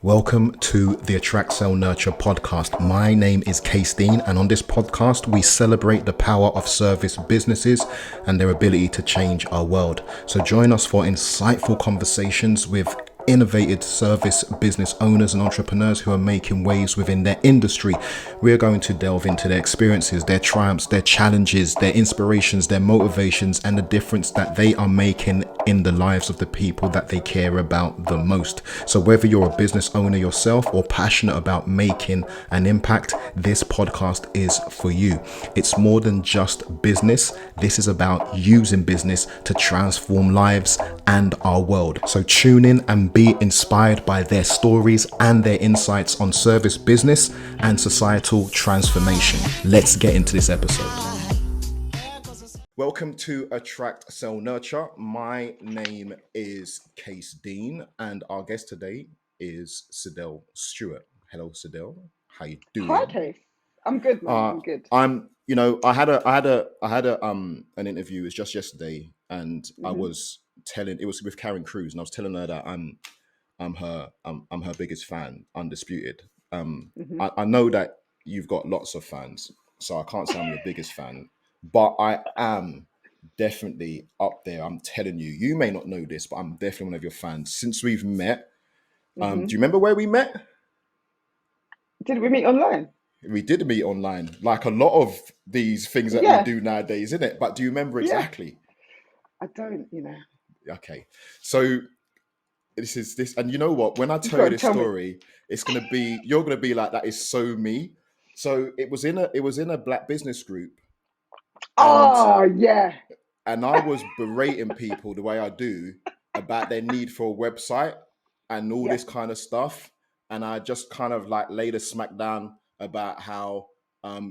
Welcome to the Attract, Sell, Nurture podcast. My name is Case Dean, and on this podcast, we celebrate the power of service businesses and their ability to change our world. So join us for insightful conversations with innovative service business owners and entrepreneurs who are making waves within their industry. We're going to delve into their experiences, their triumphs, their challenges, their inspirations, their motivations, and the difference that they are making in the lives of the people that they care about the most. So whether you're a business owner yourself or passionate about making an impact, this podcast is for you. It's more than just business. This is about using business to transform lives and our world. So tune in and be inspired by their stories and their insights on service business and societal transformation. Let's get into this episode. Welcome to Attract, Sell, Nurture. My name is Case Dean, and our guest today is Cydelle Stewart. Hello, Cydelle. How you Hi, doing? Case. I'm good, man. Uh, I'm good. I had an interview. It was just yesterday, and hmm it was with Karen Cruz, and I was telling her that I'm her biggest fan, undisputed. hmm I know that you've got lots of fans, so I can't say I'm your biggest fan, but I am definitely up there. I'm telling you, you may not know this, but I'm definitely one of your fans since we've met. Do you hmm remember where we met? Did we meet online? We did meet online, like a lot of these things that we Yeah, do nowadays, isn't it? But do you remember yeah. exactly? I don't. Okay, so this is this, and you know what? When I tell Go you on, this tell me. story, you're gonna be like, that is so me. So it was in a black business group, and Oh, yeah, I was berating people the way I do about their need for a website and all yeah. this kind of stuff. And I just kind of like laid a smack down about how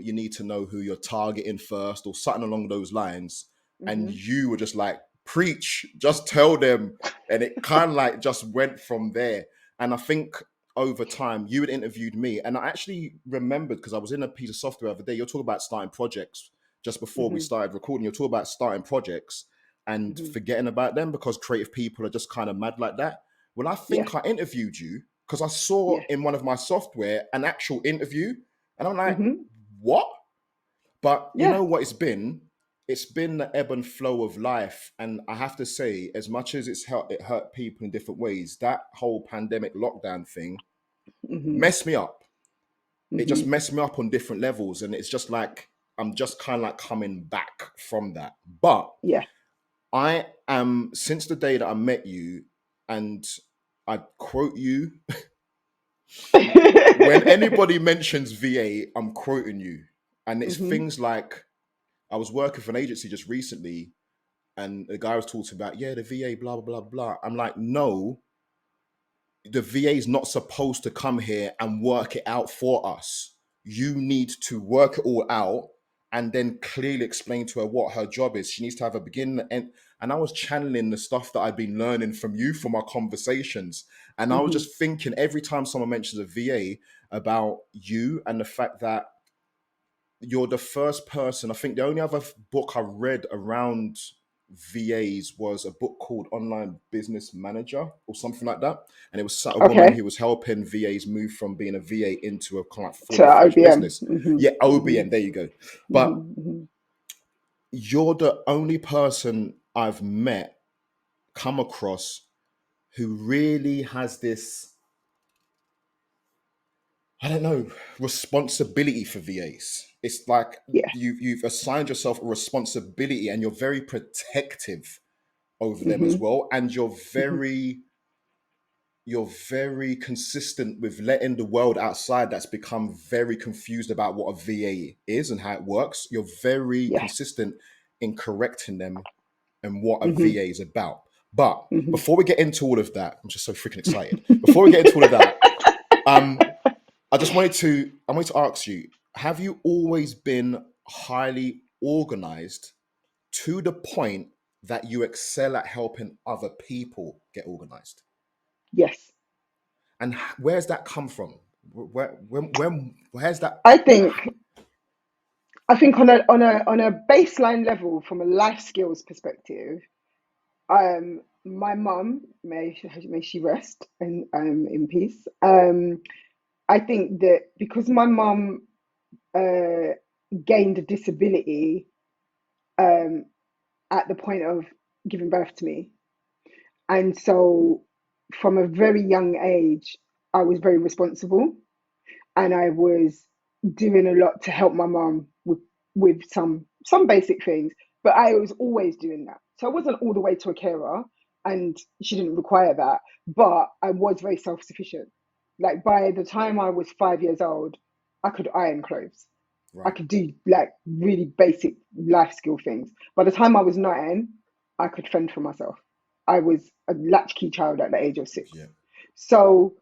you need to know who you're targeting first or something along those lines. And hmm you were just like, preach, just tell them. And it kind of like just went from there. And I think over time you had interviewed me, and I actually remembered because I was in a piece of software the other day. You're talking about starting projects just before we hmm started recording. You're talking about starting projects and hmm forgetting about them because creative people are just kind of mad like that. Well, I Yeah, think I interviewed you because I saw yes. in one of my software an actual interview, and I'm like, hmm what? But you Yeah. know what it's been? It's been the ebb and flow of life, and I have to say, as much as it hurt people in different ways, that whole pandemic lockdown thing hmm messed me up. It just hmm messed me up on different levels, and it's just like I'm just kind of like coming back from that. But Yeah. I am, since the day that I met you, and I quote you when anybody mentions VA, I'm quoting you, and it's hmm things like I was working for an agency just recently, and the guy was talking about, yeah, the VA, blah blah blah blah. I'm like, no, the VA is not supposed to come here and work it out for us. You need to work it all out and then clearly explain to her what her job is. She needs to have a beginning and end. And I was channeling the stuff that I've been learning from you from our conversations. And I was hmm just thinking every time someone mentions a VA about you and the fact that you're the first person. I think the only other book I read around VAs was a book called Online Business Manager or something like that. And it was a woman Okay. who was helping VAs move from being a VA into a kind of To fully fledged IBM. business. Yeah, Hmm OBM, there you go. But hmm you're the only person I've met, come across, who really has this, I don't know, responsibility for VAs. It's like Yeah. you've assigned yourself a responsibility and you're very protective over them as hmm well. And hmm you're very consistent with letting the world outside that's become very confused about what a VA is and how it works. You're very Yes. consistent in correcting them and what a hmm VA is about. But hmm before we get into all of that, I'm just so freaking excited. Before we get into all of that, um, I wanted to ask you, have you always been highly organized to the point that you excel at helping other people get organized? Yes. And where's that come from? Where's that? I think I think on a baseline level, from a life skills perspective, my mum, may she rest in peace. I think that because my mum uh, gained a disability um, at the point of giving birth to me, and so from a very young age, I was very responsible, and I was doing a lot to help my mum with some basic things. But I was always doing that, so I wasn't all the way to a carer, and she didn't require that. But I was very self sufficient. Like by the time I was 5 years old, I could iron clothes. I Right. could do like really basic life skill things. By the time I was 9, I could fend for myself. I was a latchkey child at the age of 6. Yeah. So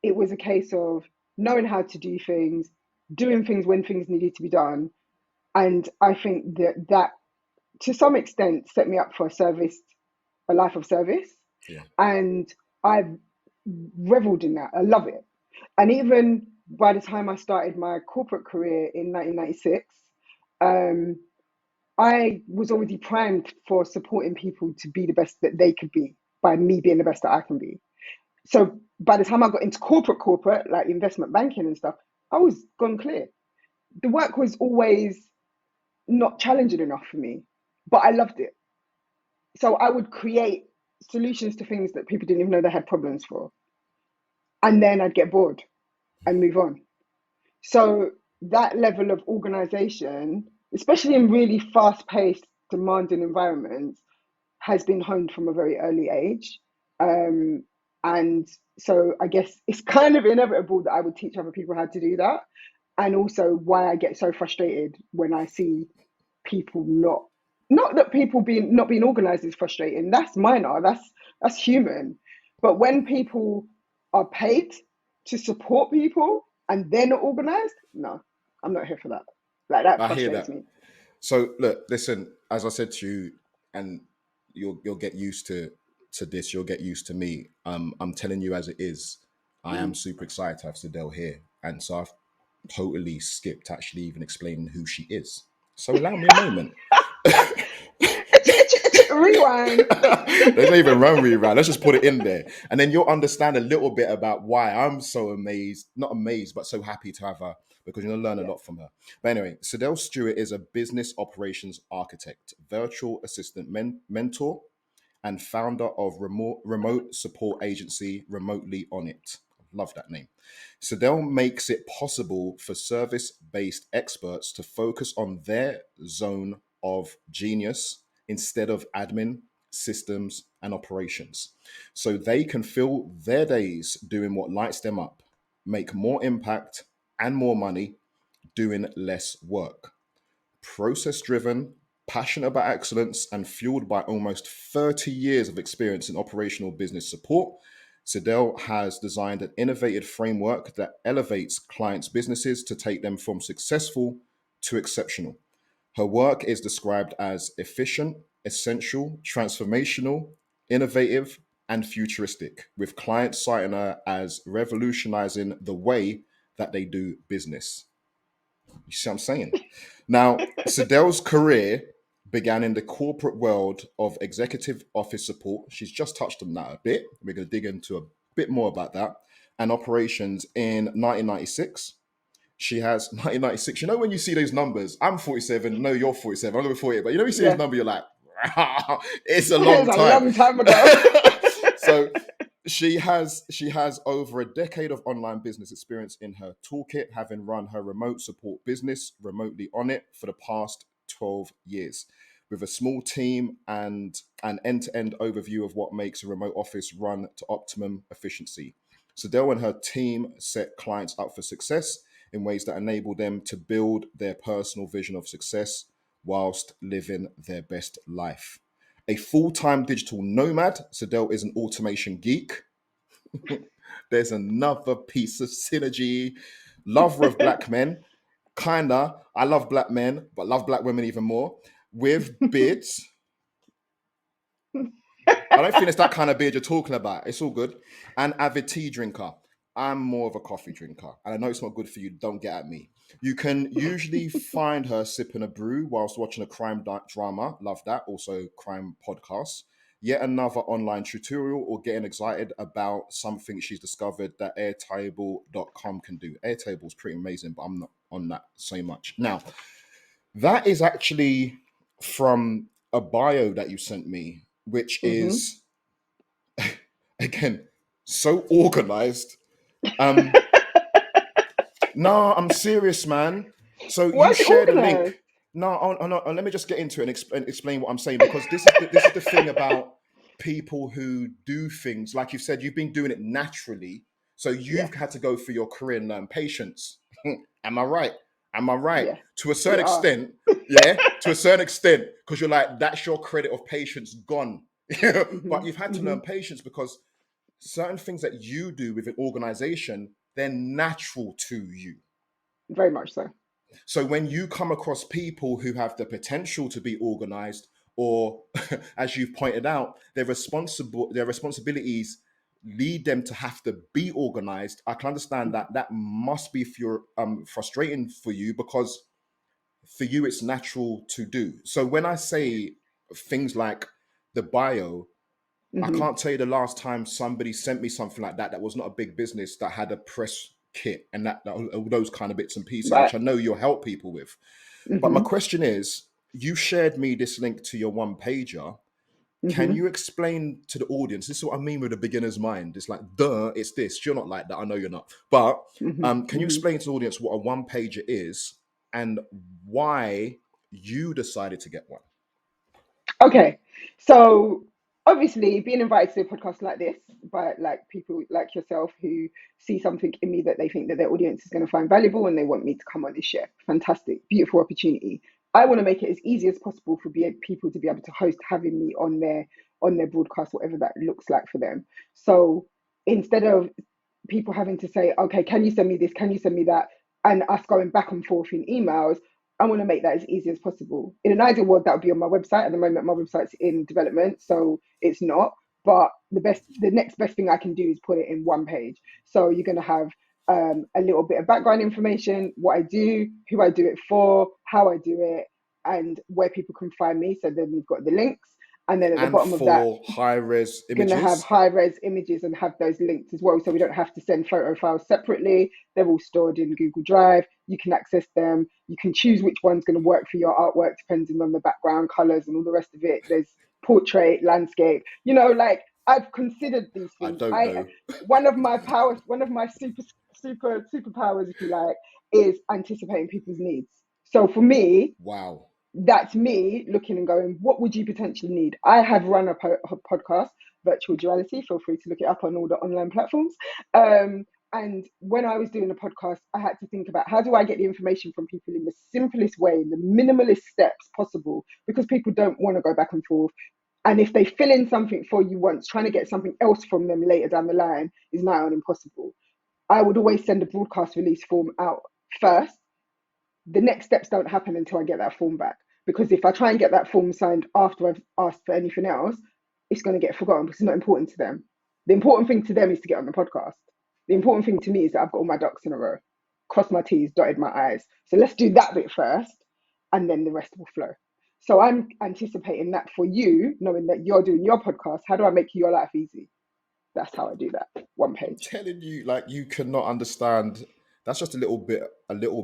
it was a case of knowing how to do things, doing things when things needed to be done. And I think that to some extent set me up for a life of service. Yeah. And I've reveled in that. I love it. And even by the time I started my corporate career in 1996, um, I was already primed for supporting people to be the best that they could be by me being the best that I can be. So by the time I got into corporate, like investment banking and stuff, I was gone clear. The work was always not challenging enough for me, but I loved it. So I would create solutions to things that people didn't even know they had problems for. And then I'd get bored and move on. So that level of organization, especially in really fast paced, demanding environments, has been honed from a very early age. Um, and so I guess it's kind of inevitable that I would teach other people how to do that. And also why I get so frustrated when I see people not that people being not being organized is frustrating. That's minor. That's human. But when people are paid to support people and they're not organized, no, I'm not here for that. Like that I hear frustrates that. me. So look, listen, as I said to you, and you'll get used to this, you'll get used to me. I'm telling you as it is, I am Mm. super excited to have Cydelle here. And so I've totally skipped actually even explaining who she is. So allow me a moment. Rewind. There's not even run reround. Let's just put it in there. And then you'll understand a little bit about why I'm so amazed, not amazed, but so happy to have her because you're going to learn a Yeah. lot from her. But anyway, Cydelle Stewart is a business operations architect, virtual assistant mentor, and founder of remote support agency Remotely Onit. Love that name. Cydelle makes it possible for service based experts to focus on their zone of genius instead of admin, systems, and operations. So they can fill their days doing what lights them up, make more impact and more money doing less work. Process driven, passionate about excellence, and fueled by almost 30 years of experience in operational business support, Cydelle has designed an innovative framework that elevates clients' businesses to take them from successful to exceptional. Her work is described as efficient, essential, transformational, innovative, and futuristic, with clients citing her as revolutionizing the way that they do business. You see what I'm saying? Now, Cydelle's career began in the corporate world of executive office support. She's just touched on that a bit. We're going to dig into a bit more about that. And operations in 1996. She has 1996. You know, when you see those numbers, I'm 47. No, you're 47. I'm going to be 48. But you know, you see this Yeah. number, you're like, it's a It was long a time. long time ago. So she has over a decade of online business experience in her toolkit, having run her remote support business Remotely Onit for the past 12 years. With a small team and an end-to-end overview of what makes a remote office run to optimum efficiency. Cydelle and her team set clients up for success in ways that enable them to build their personal vision of success whilst living their best life. A full-time digital nomad, Cydelle is an automation geek. There's another piece of synergy. Lover of black men. Kinda. I love black men, but love black women even more. With beards. I don't think it's that kind of beard you're talking about. It's all good. An avid tea drinker. I'm more of a coffee drinker. And I know it's not good for you. Don't get at me. You can usually find her sipping a brew whilst watching a crime drama. Love that. Also, crime podcasts. yet another online tutorial, or getting excited about something she's discovered that airtable.com can do. Airtable is pretty amazing, but I'm not on that so much. Now, that is actually from a bio that you sent me, which Mm-hmm. is, again, so organized. Um, No, I'm serious, man. So Why you is it shared a link. organized? No, let me just get into it and explain what I'm saying, because this is the thing about people who do things like you said. You've been doing it naturally, so Yes. you've had to go through your career and learn patience. Am I right? Am I right? Yes. To a We certain are. extent, yeah. To a certain extent, because you're like, that's your credit of patience gone. But Mm-hmm. you've had to Mm-hmm. learn patience because certain things that you do with an organization, they're natural to you. Very much so. So when you come across people who have the potential to be organized, or as you've pointed out, their responsibilities lead them to have to be organized. I can understand that that must be frustrating for you, because for you it's natural to do. So when I say things like the bio, I Mm-hmm. can't tell you the last time somebody sent me something like that was not a big business that had a press kit and all those kind of bits and pieces, Right. which I know you'll help people with. But my Mm-hmm. question is, you shared me this link to your one pager. Can Mm-hmm. you explain to the audience? This is what I mean with a beginner's mind. It's like, duh, it's this. You're not like that. I know you're not. But Mm-hmm. can you Mm-hmm. explain to the audience what a one pager is and why you decided to get one? Okay, so obviously being invited to a podcast like this by like people like yourself who see something in me that they think that their audience is going to find valuable and they want me to come on and share. Fantastic, beautiful opportunity. I want to make it as easy as possible for people to be able to host having me on their broadcast, whatever that looks like for them. So instead of people having to say, okay, can you send me this? Can you send me that? And us going back and forth in emails, I want to make that as easy as possible. In an ideal world, that would be on my website. At the moment, my website's in development, so it's not. But the next best thing I can do is put it in one page. So you're going to have a little bit of background information, what I do, who I do it for, how I do it, and where people can find me. So then you've got the links, and then at the And bottom of that, for high res going to have images, high res images and have those linked as well. So we don't have to send photo files separately. They're all stored in Google Drive. You can access them. You can choose which one's going to work for your artwork depending on the background, colors, and all the rest of it. There's portrait, landscape, like I've considered these I things. don't I know. One of my powers, one of my superpowers, if you like, is anticipating people's needs. So for me, Wow. that's me looking and going, what would you potentially need? I have run a podcast, Virtual Duality. Feel free to look it up on all the online platforms. And when I was doing a podcast, I had to think about how do I get the information from people in the simplest way, in the minimalist steps possible, because people don't want to go back and forth. And if they fill in something for you once, trying to get something else from them later down the line is nigh on impossible. I would always send a broadcast release form out first. The next steps don't happen until I get that form back. Because if I try and get that form signed after I've asked for anything else, it's going to get forgotten because it's not important to them. The important thing to them is to get on the podcast. The important thing to me is that I've got all my ducks in a row, crossed my T's, dotted my I's. So let's do that bit first, and then the rest will flow. So I'm anticipating that for you, knowing that you're doing your podcast. How do I make your life easy? That's how I do that. One I'm page. telling you, like you cannot understand. That's just a little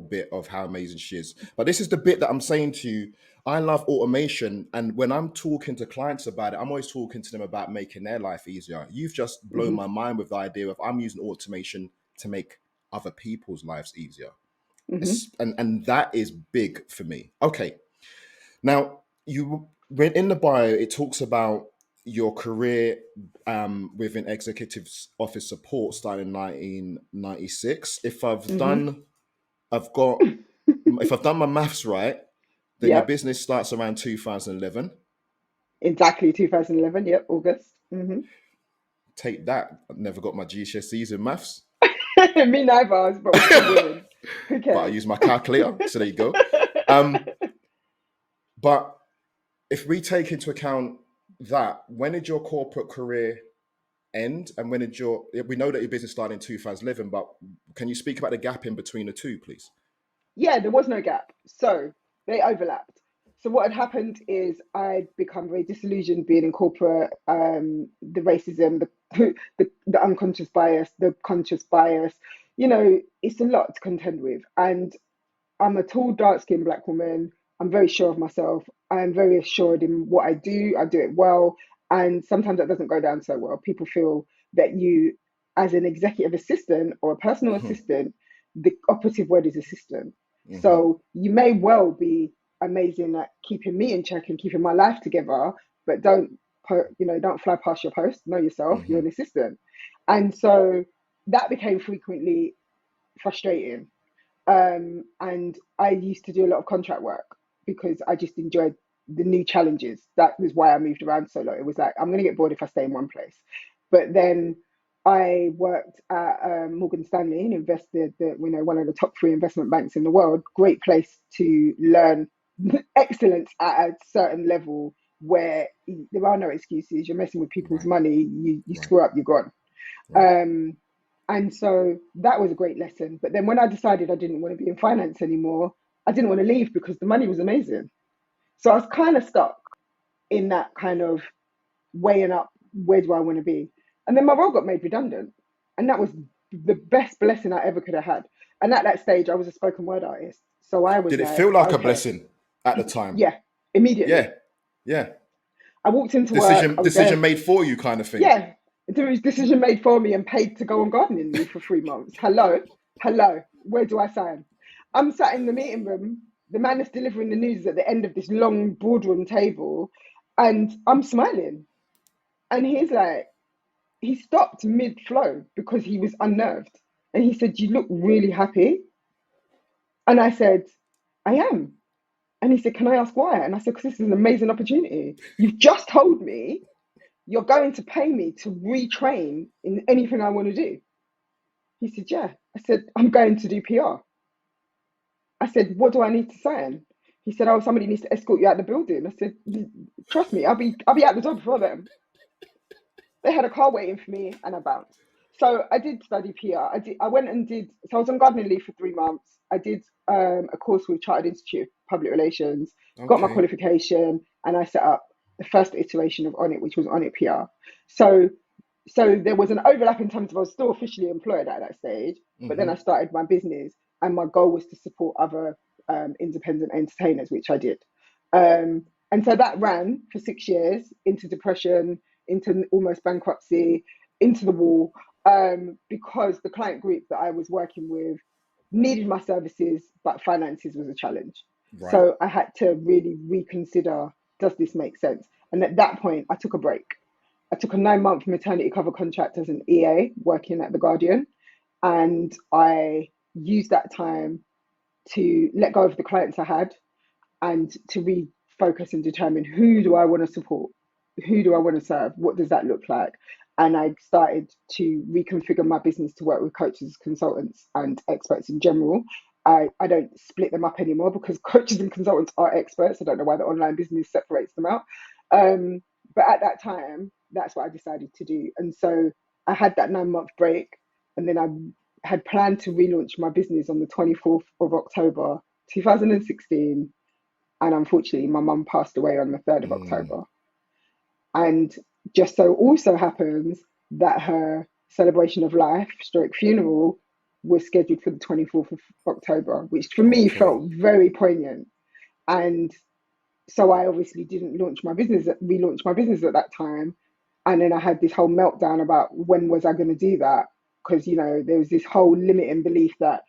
bit of how amazing she is. But this is the bit that I'm saying to you. I love automation, and when I'm talking to clients about it, I'm always talking to them about making their life easier. You've just blown Mm-hmm, my mind with the idea of I'm using automation to make other people's lives easier, mm-hmm, and that is big for me. Okay, now, you when in the bio, it talks about your career within executive office support starting in 1996. mm-hmm. If I've done my maths right, then your Yep. business starts around 2011. Exactly, 2011. Yep, August. Take that. I never got my GCSEs in maths, Me neither, but we're still winning. Who but I cares? use my calculator. So there you go. Um, but if we take into account that, when did your corporate career end, and when did your we know that your business started in 2011, but can you speak about the gap in between the two, please? Yeah, there was no gap. So they overlapped. So what had happened is I'd become very disillusioned being in corporate, the racism, the unconscious bias, the conscious bias. It's a lot to contend with. And I'm a tall, dark skinned black woman. I'm very sure of myself. I'm very assured in what I do. I do it well. And sometimes that doesn't go down so well. People feel that you, as an executive assistant or a personal Hmm. assistant, the operative word is assistant. Hmm. So you may well be amazing at keeping me in check and keeping my life together, but don't fly past your post. Know yourself. You're Hmm. an assistant. And so that became frequently frustrating, and I used to do a lot of contract work because I just enjoyed the new challenges. That was why I moved around so long. It was like, I'm going to get bored if I stay in one place. But then I worked at Morgan Stanley and invested, one of the top three investment banks in the world. Great place to learn excellence at a certain level where there are no excuses. You're messing with people's Right. money. You Right. screw up, you're gone. Right. Um, and so that was a great lesson. But then when I decided I didn't want to be in finance anymore, I didn't want to leave because the money was amazing. So I was kind of stuck in that kind of weighing up, where do I want to be? And then my role got made redundant. And that was the best blessing I ever could have had. And at that stage, I was a spoken word artist. So I was Did it like, feel like a okay, blessing at the time? yeah, immediately. Yeah. Yeah. I walked into work, Decision I was decision there. made for you kind of thing. Yeah, there was decision made for me and paid to go on gardening leave for 3 months. Hello, hello. Where do I sign? I'm sat in the meeting room. The man that's delivering the news is at the end of this long boardroom table, and I'm smiling. And he's like, he stopped mid flow because he was unnerved, and he said, "You look really happy." And I said, "I am." And he said, "Can I ask why?" And I said, "Because this is an amazing opportunity. You've just told me you're going to pay me to retrain in anything I want to do." He said, "Yeah." I said, "I'm going to do PR." I said, "What do I need to sign?" He said, "Oh, somebody needs to escort you out the building." I said, "Trust me, I'll be out the door before them." They had a car waiting for me and I bounced. So I did study PR. I went and did, so I was on gardening leave for 3 months. I did a course with Chartered Institute of Public Relations, got my Okay. qualification, and I set up the first iteration of Onit, which was Onit PR. So there was an overlap in terms of I was still officially employed at that stage, but then I Hmm. started my business, and my goal was to support other independent entertainers, which I did. And so that ran for 6 years into depression, into almost bankruptcy, into the wall, because the client group that I was working with needed my services, but finances was a challenge. Right. So I had to really reconsider, does this make sense? And at that point, I took a break. I took a 9 month maternity cover contract as an EA working at The Guardian. And I used that time to let go of the clients I had and to refocus and determine, who do I want to support? Who do I want to serve? What does that look like? And I started to reconfigure my business to work with coaches, consultants, and experts in general. I don't split them up anymore because coaches and consultants are experts. I don't know why the online business separates them out. Um, but at that time, that's what I decided to do. And so I had that 9 month break, and then I had planned to relaunch my business on the 24th of October 2016, and unfortunately my mum passed away on the 3rd of Mm. October. And just so also happens that her celebration of life stroke funeral was scheduled for the 24th of October, which for me Okay. felt very poignant. And so I obviously didn't relaunch my business at that time. And then I had this whole meltdown about when was I going to do that? Because, there was this whole limiting belief that,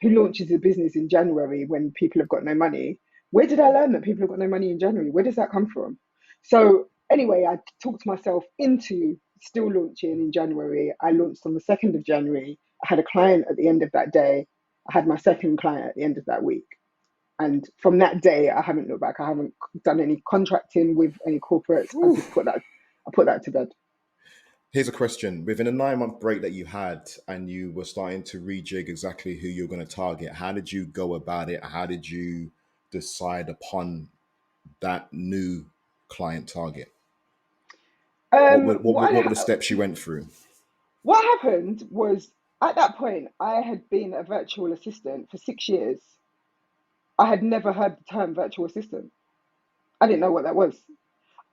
who launches a business in January when people have got no money? Where did I learn that people have got no money in January? Where does that come from? So anyway, I talked myself into still launching in January. I launched on the 2nd of January. I had a client at the end of that day. I had my second client at the end of that week. And from that day, I haven't looked back. I haven't done any contracting with any corporates. I Whew. just put that to bed. Here's a question. Within a 9 month break that you had and you were starting to rejig exactly who you're going to target, how did you go about it? How did you decide upon that new client target? What were, what, were- What what were the had, steps you went through? what happened was, at that point I had been a virtual assistant for 6 years. I had never heard the term virtual assistant. I didn't know what that was.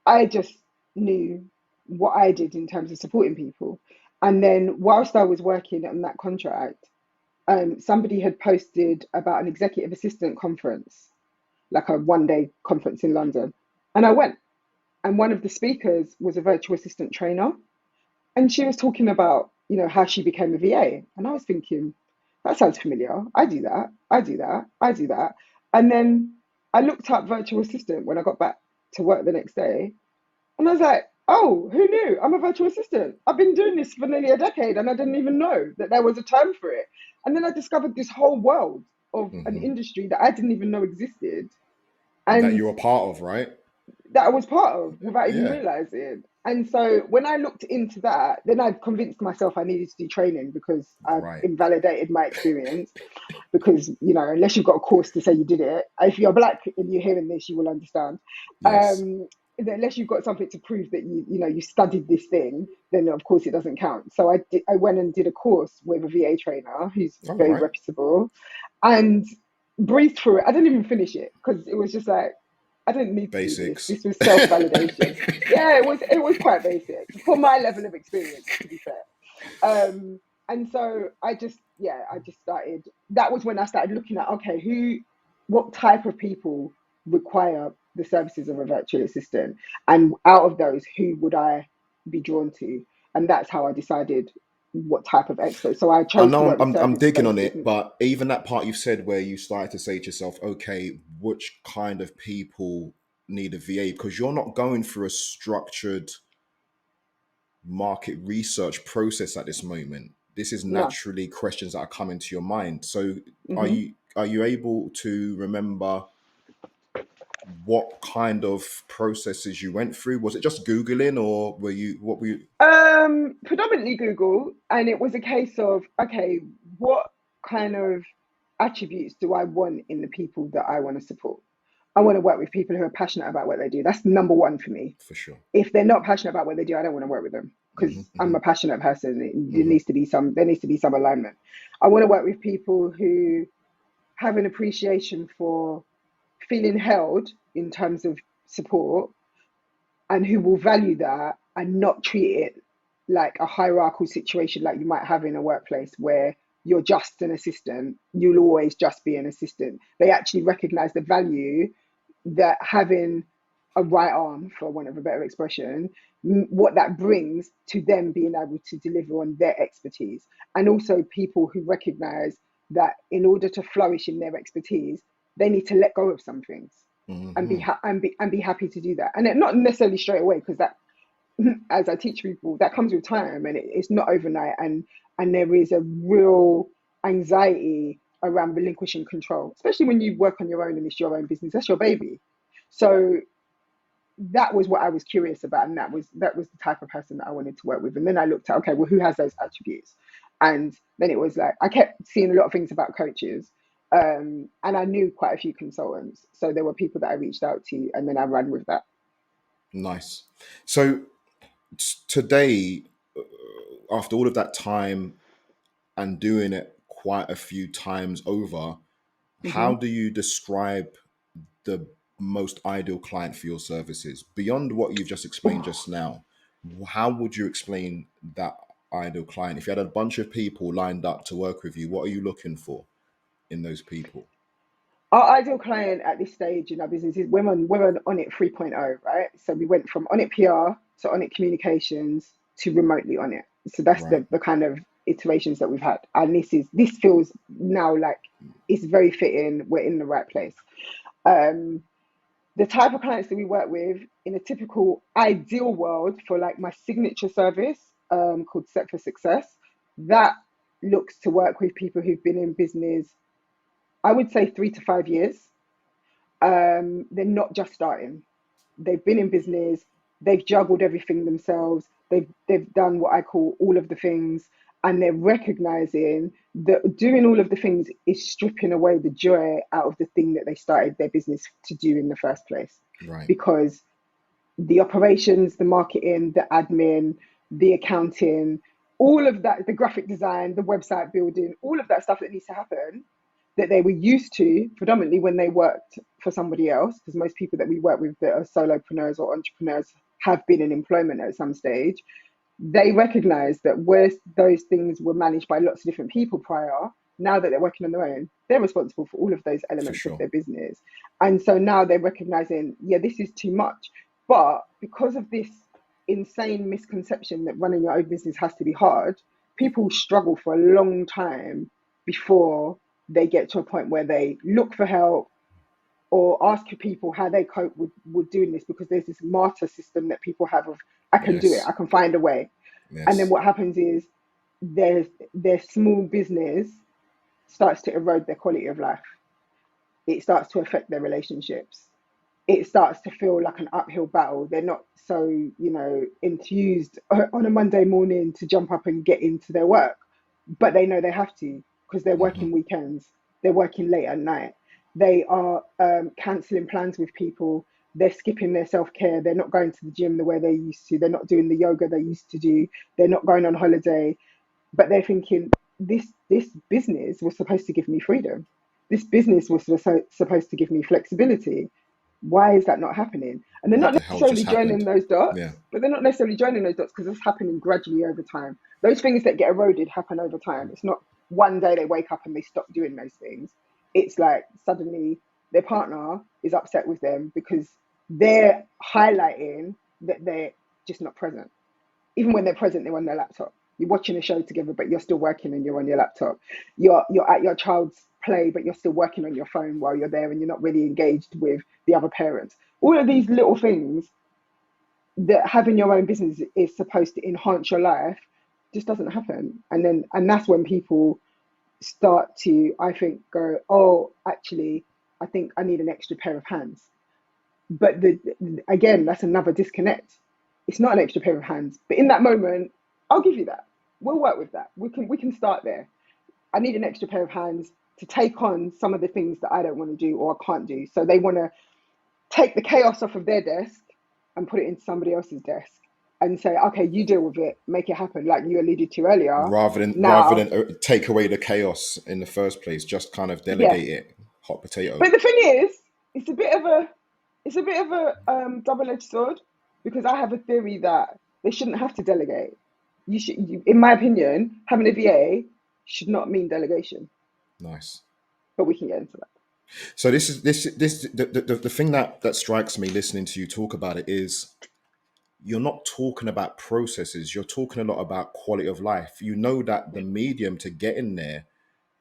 I just knew what I did in terms of supporting people. And then whilst I was working on that contract, somebody had posted about an executive assistant conference, like a 1 day conference in London. And I went, and one of the speakers was a virtual assistant trainer. And she was talking about, how she became a VA. And I was thinking, that sounds familiar. I do that. I do that. I do that. And then I looked up virtual assistant when I got back to work the next day. And I was like, oh, who knew? I'm a virtual assistant. I've been doing this for nearly a decade and I didn't even know that there was a term for it. And then I discovered this whole world of an Hmm. industry that I didn't even know existed. That And you're a part of, right? that I was part of without even Yeah. realizing. And so when I looked into that, then I convinced myself I needed to do training because I've Right. invalidated my experience. Because, unless you've got a course to say you did it, if you're black and you're hearing this, you will understand. Yes. Unless you've got something to prove that you studied this thing, then of course it doesn't count. So I went and did a course with a VA trainer who's All very right. reputable, and breathed through it. I didn't even finish it because it was just like I didn't need to do this. Basics. This was self validation. Yeah, it was quite basic for my level of experience, to be fair. And so I just started. That was when I started looking at, okay, what type of people require the services of a virtual assistant, and out of those, who would I be drawn to? And that's how I decided what type of expert. So I I chose to know work with I'm digging service-based on it, business. but even that part you've said where you started to say to yourself, okay, which kind of people need a VA? Because you're not going through a structured market research process at this moment. This is No. naturally questions that are coming to your mind. So Hmm. are you able to remember what kind of processes you went through? Was it just Googling or were you what were you Predominantly Google, and it was a case of, okay, what kind of attributes do I want in the people that I want to support? I want to work with people who are passionate about what they do. That's number one for me. for sure? If they're not passionate about what they do, I don't want to work with them because Hmm. I'm Hmm. a passionate person. There Hmm. needs to be some alignment. I want to work with people who have an appreciation for feeling held in terms of support, and who will value that and not treat it like a hierarchical situation like you might have in a workplace where you're just an assistant, you'll always just be an assistant. They actually recognize the value that having a right arm, for want of a better expression, what that brings to them being able to deliver on their expertise. And also people who recognize that in order to flourish in their expertise, they need to let go of some things and be Hmm. and be happy to do that. And it, not necessarily straight away, because that, as I teach people, that comes with time, and it's not overnight. And there is a real anxiety around relinquishing control, especially when you work on your own and it's your own business. That's your baby. So that was what I was curious about, and that was the type of person that I wanted to work with. And then I looked at, okay, well, who has those attributes? And then it was like I kept seeing a lot of things about coaches, and I knew quite a few consultants, so there were people that I reached out to, and then I ran with that. Nice. So today, after all of that time and doing it quite a few times over, how Hmm. do you describe the most ideal client for your services beyond what you've just explained just now? How would you explain that ideal client? If you had a bunch of people lined up to work with you, what are you looking for in those people? Our ideal client at this stage in our business is we're on Onit 3.0, right? So we went from Onit PR to Onit Communications to remotely Onit. So that's Right. the kind of iterations that we've had. And this feels now like it's very fitting. We're in the right place. Um, the type of clients that we work with in a typical ideal world for like my signature service, called Set for Success, that looks to work with people who've been in business, I would say 3 to 5 years. They're not just starting. They've been in business. They've juggled everything themselves. They've done what I call all of the things, and they're recognizing that doing all of the things is stripping away the joy out of the thing that they started their business to do in the first place. Right. Because the operations, the marketing, the admin, the accounting, all of that, the graphic design, the website building, all of that stuff that needs to happen, that they were used to predominantly when they worked for somebody else, because most people that we work with that are solopreneurs or entrepreneurs have been in employment at some stage. They recognize that where those things were managed by lots of different people prior, now that they're working on their own, they're responsible for all of those For elements of sure. their business. And so now they're recognizing, yeah, this is too much. But because of this insane misconception that running your own business has to be hard, people struggle for a long time before they get to a point where they look for help or ask people how they cope with doing this, because there's this martyr system that people have of, I can do it, Yes. I can find a way. And then Yes. what happens is their small business starts to erode their quality of life. It starts to affect their relationships. It starts to feel like an uphill battle. They're not so, enthused on a Monday morning to jump up and get into their work, but they know they have to because they're Hmm. working weekends, they're working late at night, they are cancelling plans with people, they're skipping their self care, they're not going to the gym the way they used to, they're not doing the yoga they used to do, they're not going on holiday, but they're thinking this business was supposed to give me freedom. This business was supposed to give me flexibility. Why is that not happening? And they're What not the hell just necessarily joining happened? those dots, Yeah. but they're not necessarily joining those dots because it's happening gradually over time. Those things that get eroded happen over time. It's not one day they wake up and they stop doing those things. It's like suddenly their partner is upset with them because they're highlighting that they're just not present. Even when they're present, they're on their laptop. You're watching a show together, but you're still working and you're on your laptop. You're at your child's play, but you're still working on your phone while you're there, and you're not really engaged with the other parents. All of these little things that having your own business is supposed to enhance your life just doesn't happen. And that's when people start to, I think, go, oh, actually, I think I need an extra pair of hands. But again, that's another disconnect. It's not an extra pair of hands, but in that moment, I'll give you that. We'll work with that. We can start there. I need an extra pair of hands to take on some of the things that I don't want to do or I can't do. So they want to take the chaos off of their desk and put it into somebody else's desk and say, okay, you deal with it, make it happen, like you alluded to earlier. Rather than Now, take away the chaos in the first place, just kind of yeah. delegate it. Hot potato. But the thing is, it's a bit of a double-edged sword, because I have a theory that they shouldn't have to delegate. In my opinion, having a VA should not mean delegation. Nice. But we can get into that. So this the thing that strikes me listening to you talk about it is you're not talking about processes. You're talking a lot about quality of life. You know that the medium to get in there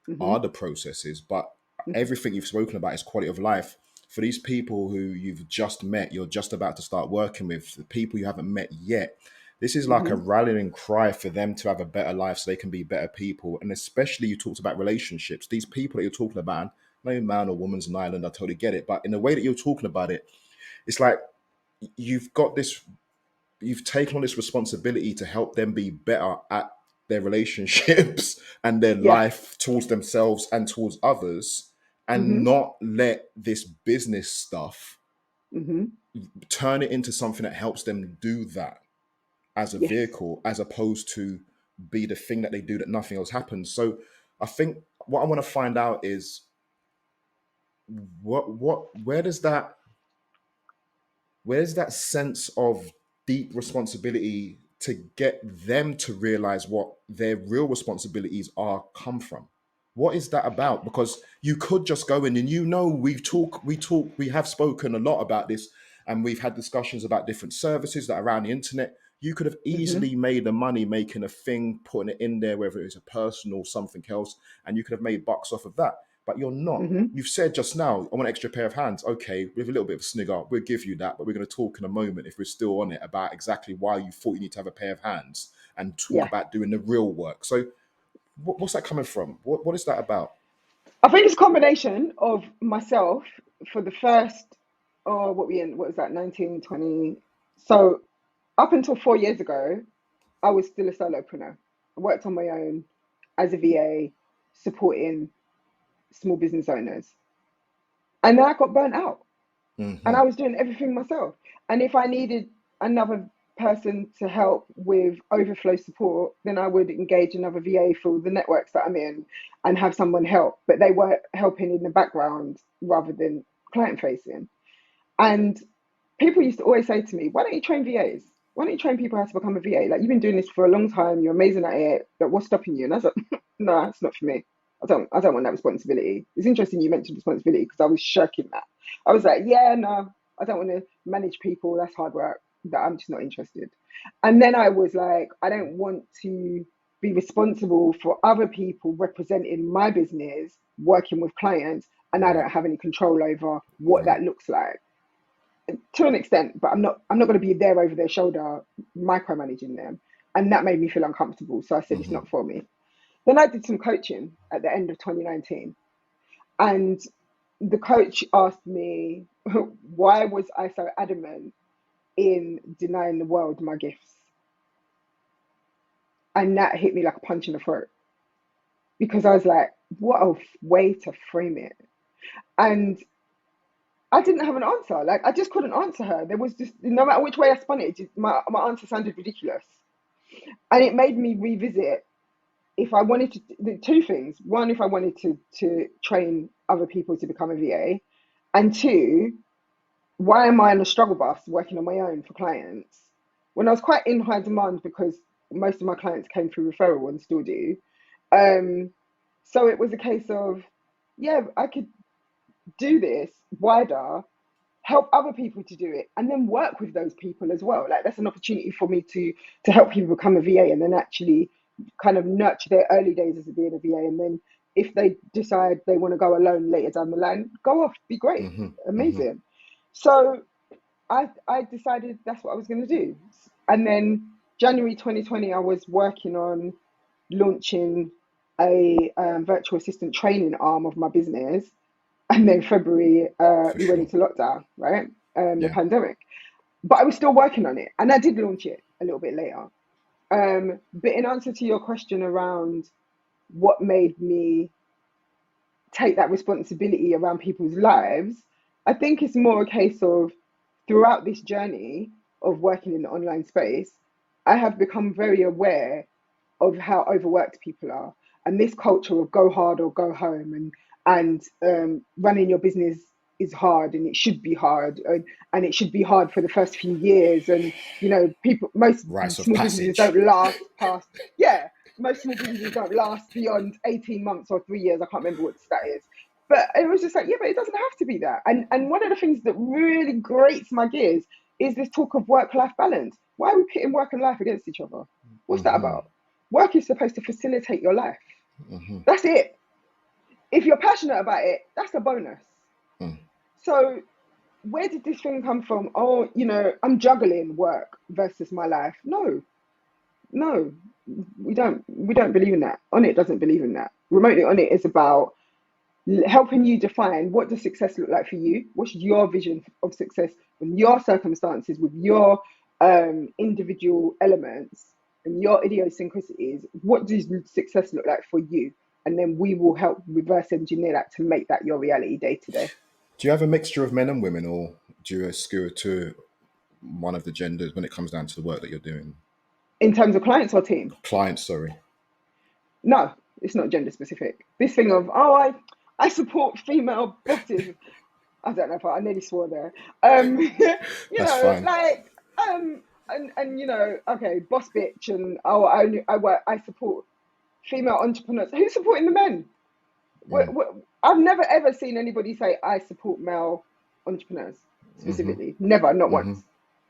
Mm-hmm, are the processes, but mm-hmm, everything you've spoken about is quality of life. For these people who you've just met, you're just about to start working with, the people you haven't met yet, this is like a mm-hmm, rallying cry for them to have a better life so they can be better people. And especially you talked about relationships. These people that you're talking about, no man or woman's an island, I totally get it. But in the way that you're talking about it, it's like you've got this you've taken on this responsibility to help them be better at their relationships and their yeah, life towards themselves and towards others, and mm-hmm, not let this business stuff mm-hmm, turn it into something that helps them do that as a yes, vehicle, as opposed to be the thing that they do that nothing else happens. So I think what I want to find out is where does that where's that sense of deep responsibility to get them to realize what their real responsibilities are come from? What is that about? Because you could just go in and we have spoken a lot about this, and we've had discussions about different services that are around the internet. You could have mm-hmm, easily made the money making a thing, putting it in there, whether it's a personal or something else, and you could have made bucks off of that. But you're not. mm-hmm, You've said just now, I want an extra pair of hands. Okay, with a little bit of a snigger, we'll give you that, but we're going to talk in a moment, if we're still on it, about exactly why you thought you need to have a pair of hands and talk yeah. about doing the real work. So, what's that coming from? What is that about? I think it's a combination of myself for the first, what was that, 19, 20. So up until 4 years ago, I was still a solopreneur. I worked on my own as a VA, supporting small business owners. And then I got burnt out and Hmm. I was doing everything myself. And if I needed another person to help with overflow support, then I would engage another VA for the networks that I'm in and have someone help. But they were helping in the background rather than client facing. And people used to always say to me, why don't you train VAs? Why don't you train people how to become a VA? Like, you've been doing this for a long time, you're amazing at it. Like, what's stopping you? And I was like, no, it's not for me. I don't want that responsibility. It's interesting you mentioned responsibility because I was shirking that. I was like, yeah, no, I don't want to manage people. That's hard work. That I'm just not interested. And then I was like, I don't want to be responsible for other people representing my business, working with clients, and I Right. don't have any control over what Right. that looks like to an extent, but I'm not going to be there over their shoulder micromanaging them. And that made me feel uncomfortable. So I said it's not for me. Then I did some coaching at the end of 2019. And the coach asked me, why was I so adamant in denying the world my gifts? And that hit me like a punch in the throat because I was like, what a way to frame it. And I didn't have an answer. Like, I just couldn't answer her. There was just, no matter which way I spun it, my answer sounded ridiculous. And it made me revisit if I wanted to, the two things. One, if I wanted to train other people to become a VA. And two, why am I on a struggle bus working on my own for clients when I was quite in high demand because most of my clients came through referral and still do. Um, so it was a case of, yeah, I could do this wider, help other people to do it, and then work with those people as well. Like, that's an opportunity for me to help people become a VA and then actually kind of nurture their early days as being a VA. And then if they decide they want to go alone later down the line, go off, be great, amazing. So I decided that's what I was going to do. And then January 2020, I was working on launching a virtual assistant training arm of my business. And then February, For we went sure. into lockdown, right? The Yeah. pandemic. But I was still working on it. And I did launch it a little bit later. But in answer to your question around what made me take that responsibility around people's lives, I think it's more a case of throughout this journey of working in the online space, I have become very aware of how overworked people are, and this culture of go hard or go home, and running your business is hard and it should be hard, and it should be hard for the first few years, and people, most Rites of small businesses passage. don't last past, yeah, most small businesses don't last beyond 18 months or 3 years. I can't remember what the stat is. But it was just like, yeah, but it doesn't have to be that. And one of the things that really grates my gears is this talk of work-life balance. Why are we pitting work and life against each other? What's that about? Work is supposed to facilitate your life. That's it. If you're passionate about it, that's a bonus. So where did this thing come from? Oh, I'm juggling work versus my life. No, no, we don't believe in that. Onit doesn't believe in that. Remotely Onit is about helping you define what does success look like for you. What's your vision of success with your circumstances, with your individual elements and your idiosyncrasies? What does success look like for you? And then we will help reverse engineer that to make that your reality day to day. Do you have a mixture of men and women, or do you skew to one of the genders when it comes down to the work that you're doing? In terms of clients or team, Clients, sorry. no, it's not gender specific. This thing of, oh, I support female bosses. I don't know if I nearly swore there. That's fine. Like, and okay, boss bitch, and oh, I support female entrepreneurs. Who's supporting the men? I've never ever seen anybody say I support male entrepreneurs specifically. Never, not once.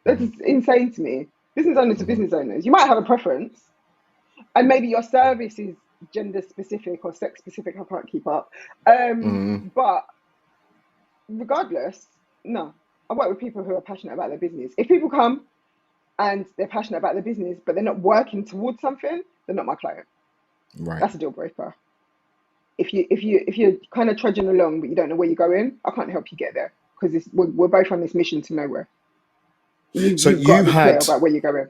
That's insane to me. Business owners are business owners. You might have a preference, and maybe your service is gender specific or sex specific. I can't keep up. But regardless, no. I work with people who are passionate about their business. If people come and they're passionate about their business, but they're not working towards something, they're not my client. Right. That's a deal breaker. If you're kind of trudging along but you don't know where you're going, I can't help you get there because we're both on this mission to nowhere. So You've got to be clear about where you're going.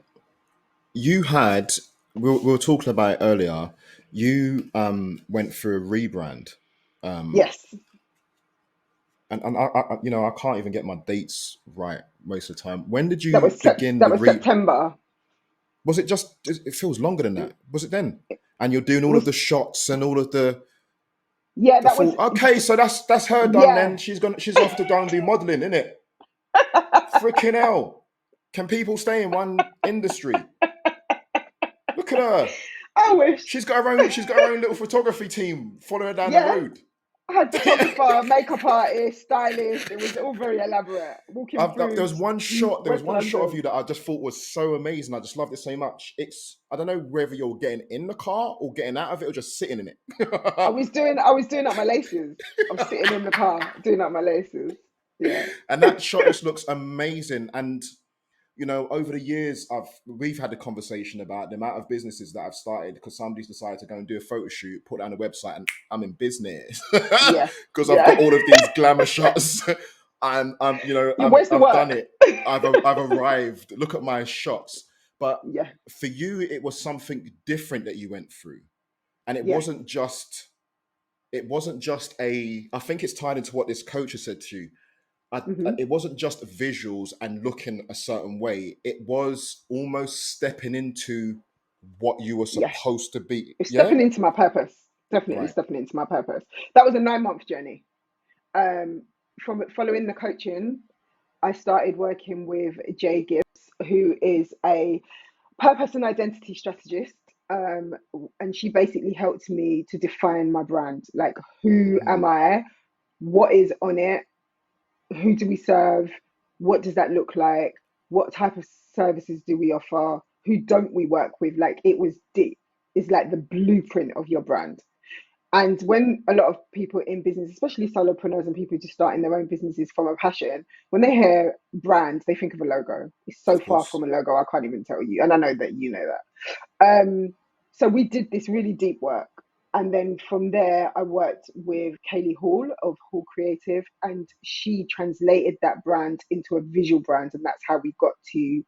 you had, we were talking about it earlier. You went through a rebrand. Yes. and I can't even get my dates right most of the time. When did That you was begin that the was re? September. Was it just? It feels longer than that. Was it then? And you're doing It all of was the shots and all of the yeah. the That was full. Okay, so that's her done. Then yeah. she's off to go and do modeling, isn't it? Freaking hell! Can people stay in one industry? Look at her. I wish. She's got her own little photography team. Follow her down the Yeah. road. I had photographer, makeup artist, stylist. It was all very elaborate. Walking There through was one shot. There was West one shot of London. you that I just thought was so amazing. I just loved it so much. I don't know whether you're getting in the car or getting out of it or just sitting in it. I was doing up my laces. I was sitting in the car doing up my laces. Yeah. And that shot just looks amazing. And over the years, we've had a conversation about the amount of businesses that I've started because somebody's decided to go and do a photo shoot, put it on a website, and I'm in business Yeah. because I've got Yeah. all of these glamour shots, and Yeah. Where's the I've done work? it. I've arrived. Look at my shots. But Yeah. for you, it was something different that you went through, and it Yeah. wasn't just. It wasn't just a. I think it's tied into what this coach has said to you. Hmm. It wasn't just visuals and looking a certain way. It was almost stepping into what you were Yeah. supposed to be. It's Yeah, stepping into my purpose. Definitely right. stepping into my purpose. That was a 9 month journey. Um, from following the coaching, I started working with Jay Gibbs, who is a purpose and identity strategist. And she basically helped me to define my brand. Like, who Mm, am I? What is on it? Who do we serve? What does that look like? What type of services do we offer? Who don't we work with? Like, it was deep. It's like the blueprint of your brand. And when a lot of people in business, especially solopreneurs and people just starting their own businesses from a passion, when they hear brand, they think of a logo. It's so of far course. from a logo, I can't even tell you. And I know that you know that. So we did this really deep work. And then from there, I worked with Kaylee Hall of Hall Creative, and she translated that brand into a visual brand. And that's how we got to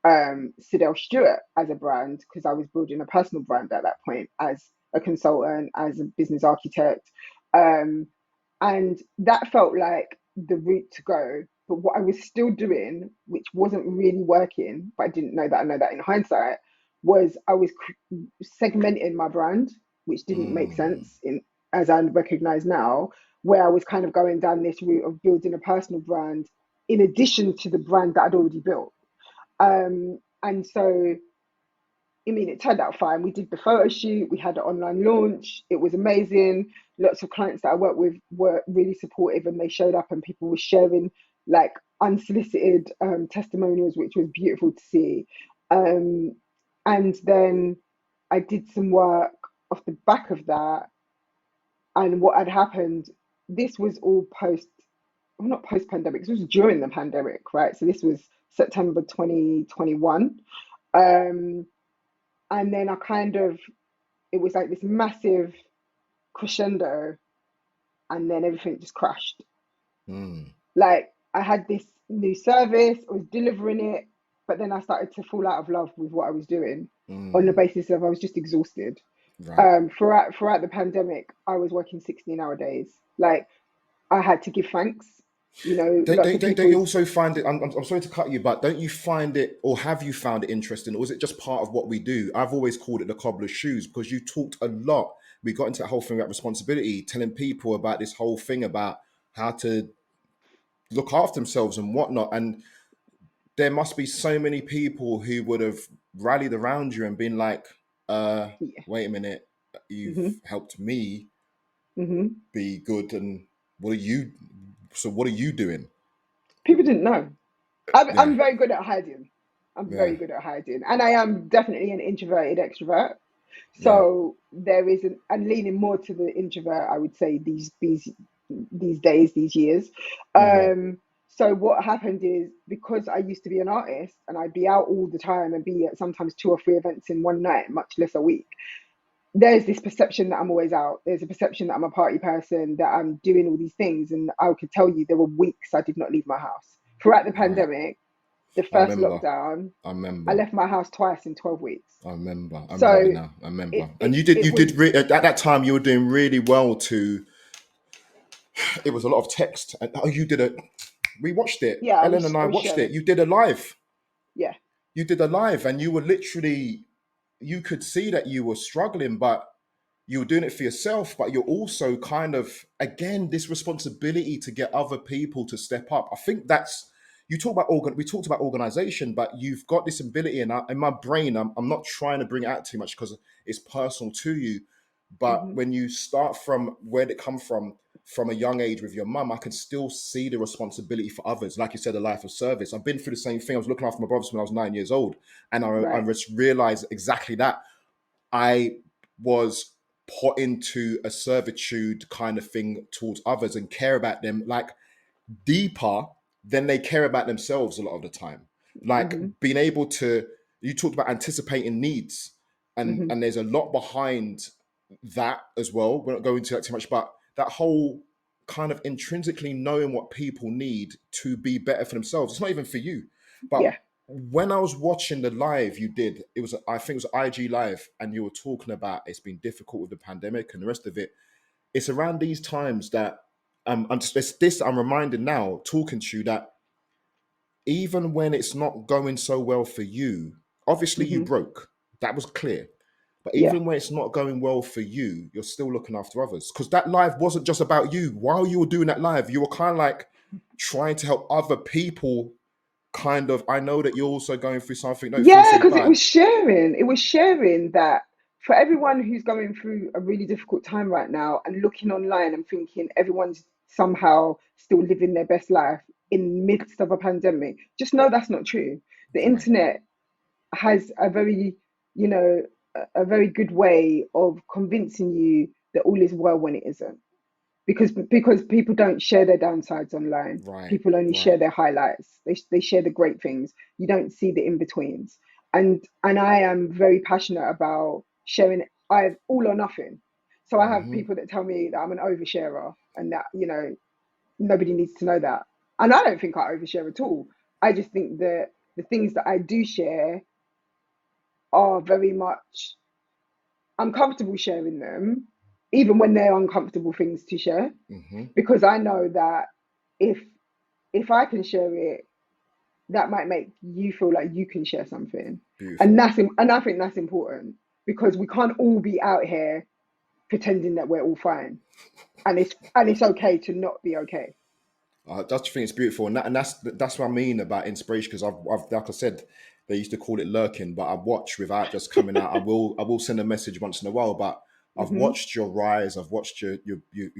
Cydelle Stewart as a brand, because I was building a personal brand at that point as a consultant, as a business architect. Um, and that felt like the route to go. But what I was still doing, which wasn't really working, but I didn't know that, I know that in hindsight, was I was segmenting my brand, which didn't make Mm, sense in as I recognize now, where I was kind of going down this route of building a personal brand in addition to the brand that I'd already built. And so I mean, it turned out fine. We did the photo shoot, we had an online launch. It was amazing. Lots of clients that I worked with were really supportive and they showed up and people were sharing like unsolicited testimonials, which was beautiful to see. Um, and then I did some work off the back of that. And what had happened, this was all well, not post pandemic, this was during the pandemic, right? So this was September 2021. Um, and then it was like this massive crescendo, and then everything just crashed. mm, Like, I had this new service, I was delivering it, but then I started to fall out of love with what I was doing on the mm, basis of I was just exhausted. right. Throughout the pandemic, I was working 16-hour days. Like, I had to give thanks. Lots of Don't you people's also find it? I'm sorry to cut you, but don't you find it, or have you found it interesting, or is it just part of what we do? I've always called it the cobbler's shoes because you talked a lot. We got into that whole thing about responsibility, telling people about this whole thing about how to look after themselves and whatnot. And there must be so many people who would have rallied around you and been like, yeah. wait a minute, you've Hmm. helped me Hmm. be good. And what are you doing? People didn't know. I'm, Yeah. I'm very good at hiding. I'm Yeah. very good at hiding, and I am definitely an introverted extrovert. Yeah. So there is I'm leaning more to the introvert, I would say, these days, these years. Hmm. So what happened is, because I used to be an artist and I'd be out all the time and be at sometimes 2 or 3 events in one night, much less a week. There's this perception that I'm always out. There's a perception that I'm a party person, that I'm doing all these things, and I could tell you there were weeks I did not leave my house throughout the Right. pandemic. The I first remember. lockdown, I I remember. left my house twice in 12 weeks. I remember. I remember it So now. I remember. it And it you did. it You did. was At that time, you were doing really well to it was a lot of text. And oh, you did a, we watched it. Yeah, Ellen and I I was watched it. sharing. You did a live. Yeah. You did a live, and you were literally, you could see that you were struggling, but you were doing it for yourself, but you're also kind of, again, this responsibility to get other people to step up. I think that's, you talk about we talked about organization, but you've got this ability, and in my brain, I'm not trying to bring it out too much because it's personal to you. But Hmm. when you start from where it come from a young age with your mum, I can still see the responsibility for others. Like you said, a life of service. I've been through the same thing. I was looking after my brothers when I was 9 years old, and I Right. just realized exactly that. I was put into a servitude kind of thing towards others and care about them like deeper than they care about themselves a lot of the time. Like Hmm. being able to, you talked about anticipating needs, Hmm. and there's a lot behind that as well. We're not going into that too much, but that whole kind of intrinsically knowing what people need to be better for themselves. It's not even for you, but Yeah. when I was watching the live you did, it was, I think it was IG live, and you were talking about it's been difficult with the pandemic and the rest of it. It's around these times that I'm just, it's this I'm reminded now talking to you that even when it's not going so well for you, obviously you Hmm. broke. That was clear. But Yeah. even when it's not going well for you, you're still looking after others. Because that live wasn't just about you. While you were doing that live, you were kind of like trying to help other people. Kind of, I know that you're also going through something. Don't feel Yeah, so because it bad. was sharing. It was sharing that for everyone who's going through a really difficult time right now and looking online and thinking everyone's somehow still living their best life in midst of a pandemic, just know that's not true. The Right, internet has a very, you know, a very good way of convincing you that all is well when it isn't, because people don't share their downsides online. right, People only share right. their highlights. They share the great things. You don't see the in betweens. And I am very passionate about sharing. I have all or nothing. So I have Hmm. people that tell me that I'm an oversharer and that nobody needs to know that. And I don't think I overshare at all. I just think that the things that I do share are very much, I'm comfortable sharing them, even when they're uncomfortable things to share, Hmm. because I know that if if I can share it, that might make you feel like you can share something, and Beautiful. and I think that's important because we can't all be out here pretending that we're all fine, and it's okay to not be okay. That's, think it's beautiful, and that's what I mean about inspiration. Because I've, like I said, they used to call it lurking, but I watch without just coming out. I will send a message once in a while, but I've Hmm. watched your rise. I've watched your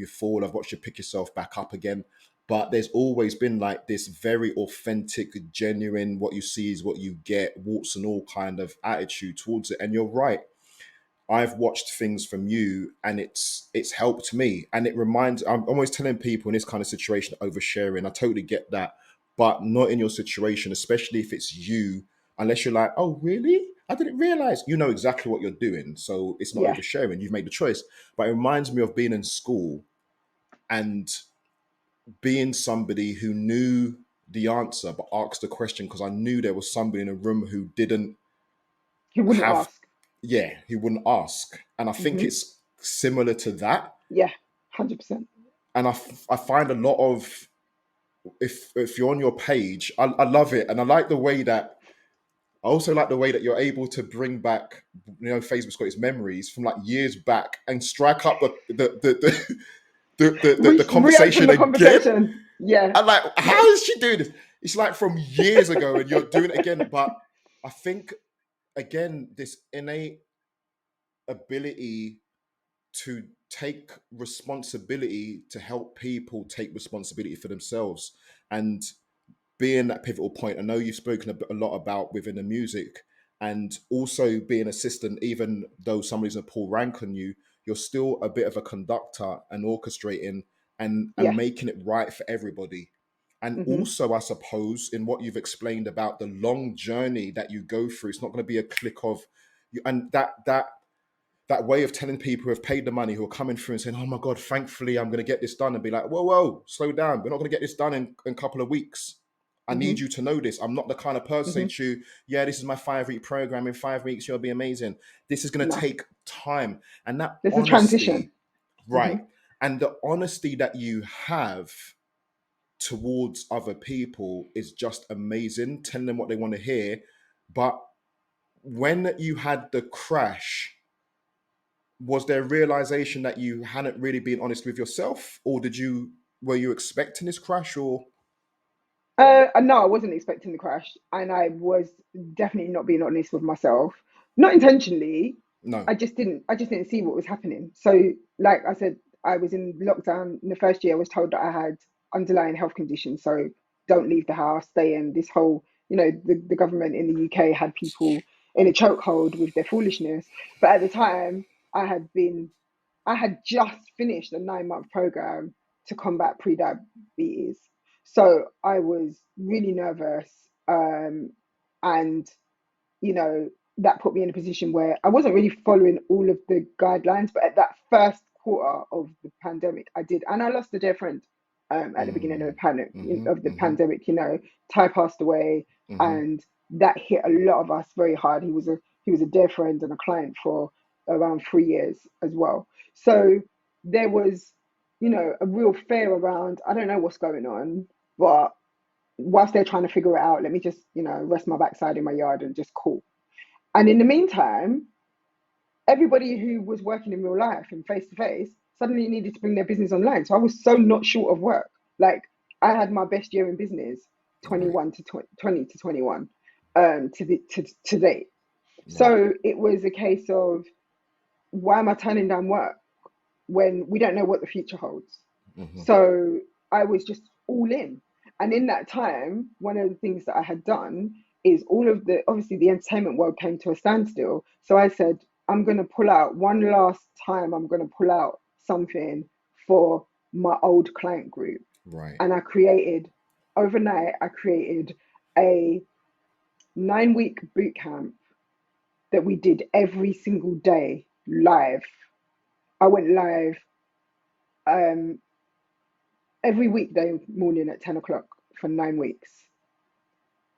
fall. I've watched you pick yourself back up again. But there's always been like this very authentic, genuine. What you see is what you get. Warts and all kind of attitude towards it. And you're right. I've watched things from you, and it's helped me. And it reminds, I'm always telling people in this kind of situation, oversharing. I totally get that, but not in your situation, especially if it's you, unless you're like, oh really, I didn't realize. You know exactly what you're doing, so it's not Yeah. oversharing. You've made the choice. But it reminds me of being in school and being somebody who knew the answer but asked the question, because I knew there was somebody in a room who didn't You wouldn't have, ask. yeah, he wouldn't ask. And I think Hmm. it's similar to that. Yeah. 100%. And I find a lot of, if you're on your page, I love it. And I like the way that, I also like the way that you're able to bring back, Facebook's got its memories from like years back and strike up the Reopen conversation the again. conversation. Yeah. I'm like, Yeah. how is she doing this? It's like from years ago and you're doing it again. But I think, again, this innate ability to take responsibility to help people take responsibility for themselves and being that pivotal point. I know you've spoken a lot about within the music, and also being assistant, even though somebody's a pull rank on you, you're still a bit of a conductor and orchestrating and Yeah. making it right for everybody. And Hmm. also, I suppose, in what you've explained about the long journey that you go through, it's not going to be a click of you, and that way of telling people who have paid the money, who are coming through and saying, "Oh my God, thankfully I'm going to get this done," and be like, "Whoa, whoa, slow down. We're not going to get this done in a couple of weeks. I need Hmm. you to know this. I'm not the kind of person saying Hmm. to you, yeah, this is my 5 week program. In 5 weeks, you'll be amazing. This is going to No, take time." And that there's a transition. honesty, Hmm. right? And the honesty that you have towards other people is just amazing, telling them what they want to hear. But when you had the crash, was there a realization that you hadn't really been honest with yourself, or were you expecting this crash, or No, I wasn't expecting the crash, and I was definitely not being honest with myself. Not intentionally. no? I just didn't see what was happening. So, like I said, I was in lockdown. In the first year, I was told that I had underlying health conditions. So, don't leave the house, stay in. This whole, the government in the UK had people in a chokehold with their foolishness. But at the time, I had been I had just finished a 9-month program to combat pre-diabetes. So I was really nervous. And, you know, that put me in a position where I wasn't really following all of the guidelines. But at that first quarter of the pandemic, I did. And I lost a dear friend at the beginning of Mm, the panic mm-hmm, of the mm-hmm, pandemic. Ty passed away, mm-hmm. and that hit a lot of us very hard. He was a dear friend and a client for around 3 years as well. So there was, a real fear around, I don't know what's going on, but whilst they're trying to figure it out, let me just, rest my backside in my yard and just call. And in the meantime, everybody who was working in real life and face to face suddenly needed to bring their business online. So I was so not short of work. Like, I had my best year in business, Right, 21 to 20 to 21, to date. right. So it was a case of, why am I turning down work when we don't know what the future holds? Mm-hmm, So I was just all in. And in that time, one of the things that I had done is, obviously the entertainment world came to a standstill. So I said, I'm going to pull out one last time, I'm going to pull out something for my old client group. right. And overnight, I created a 9-week boot camp that we did every single day live. I went live um, every weekday morning at 10 o'clock for 9 weeks.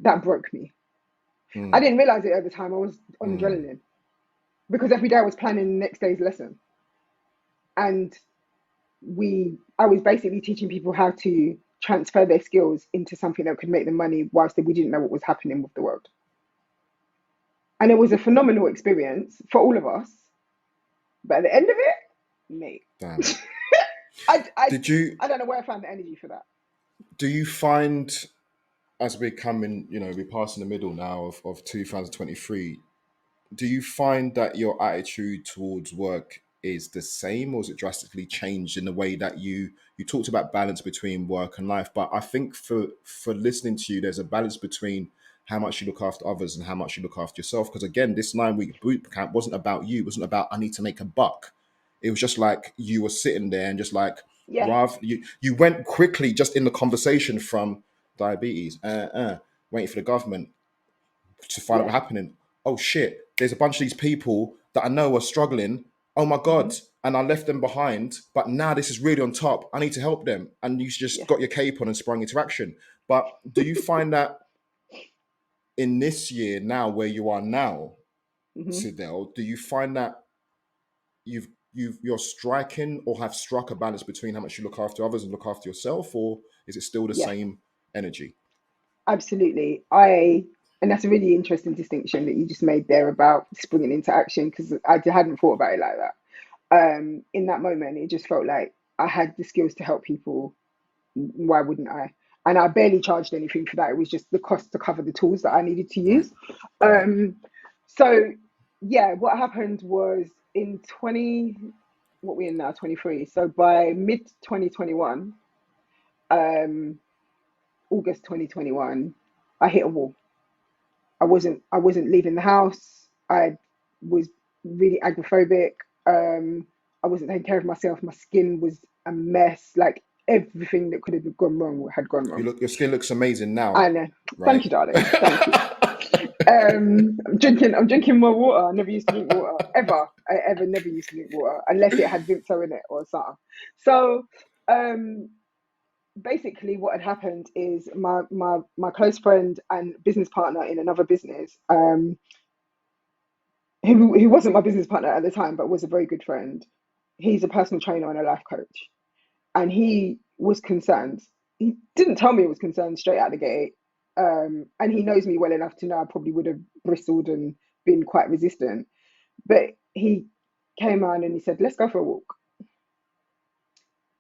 That broke me. I Mm, didn't realize it at the time. I was on mm. adrenaline because every day I was planning the next day's lesson. And I was basically teaching people how to transfer their skills into something that could make them money whilst we didn't know what was happening with the world. And it was a phenomenal experience for all of us. But at the end of it, mate, Damn. I, I, Did you I don't know where I found the energy for that. do you find, as we're coming, we're passing the middle now of 2023, do you find that your attitude towards work is the same, or is it drastically changed in the way that you talked about balance between work and life? But I think for listening to you, there's a balance between how much you look after others and how much you look after yourself. Because again, this 9-week boot camp wasn't about you. It wasn't about I need to make a buck. It was just like you were sitting there and just like, Yeah, Rav, you went quickly just in the conversation from diabetes, waiting for the government to find out yeah. what's happening. Oh shit, there's a bunch of these people that I know are struggling. Oh my Hmm. God. And I left them behind, but now this is really on top. I need to help them. And you just Yeah. got your cape on and sprung into action. But do you find that in this year now, where you are now, Hmm. Cydelle, do you find that you're striking or have struck a balance between how much you look after others and look after yourself, or is it still the Yes. same energy? Absolutely. And that's a really interesting distinction that you just made there about springing into action, because I hadn't thought about it like that. In that moment, it just felt like I had the skills to help people. Why wouldn't I? And I barely charged anything for that. It was just the cost to cover the tools that I needed to Right, use. right. Um, so yeah, what happened was in what we in now, 23. So by mid 2021, um, August 2021, I hit a wall. I wasn't leaving the house. I was really agoraphobic. I wasn't taking care of myself. My skin was a mess. Like, everything that could have gone wrong had gone wrong. Your skin looks amazing now, I know. right? Thank you, darling. Thank you. I'm drinking more water. I never used to drink water ever. I ever never used to drink water unless it had Vimto in it or something. So, um, basically what had happened is my close friend and business partner in another business, who wasn't my business partner at the time but was a very good friend. He's a personal trainer and a life coach. and he was concerned. He didn't tell me he was concerned straight out the gate. And he knows me well enough to know I probably would have bristled and been quite resistant. But he came around and he said, "Let's go for a walk."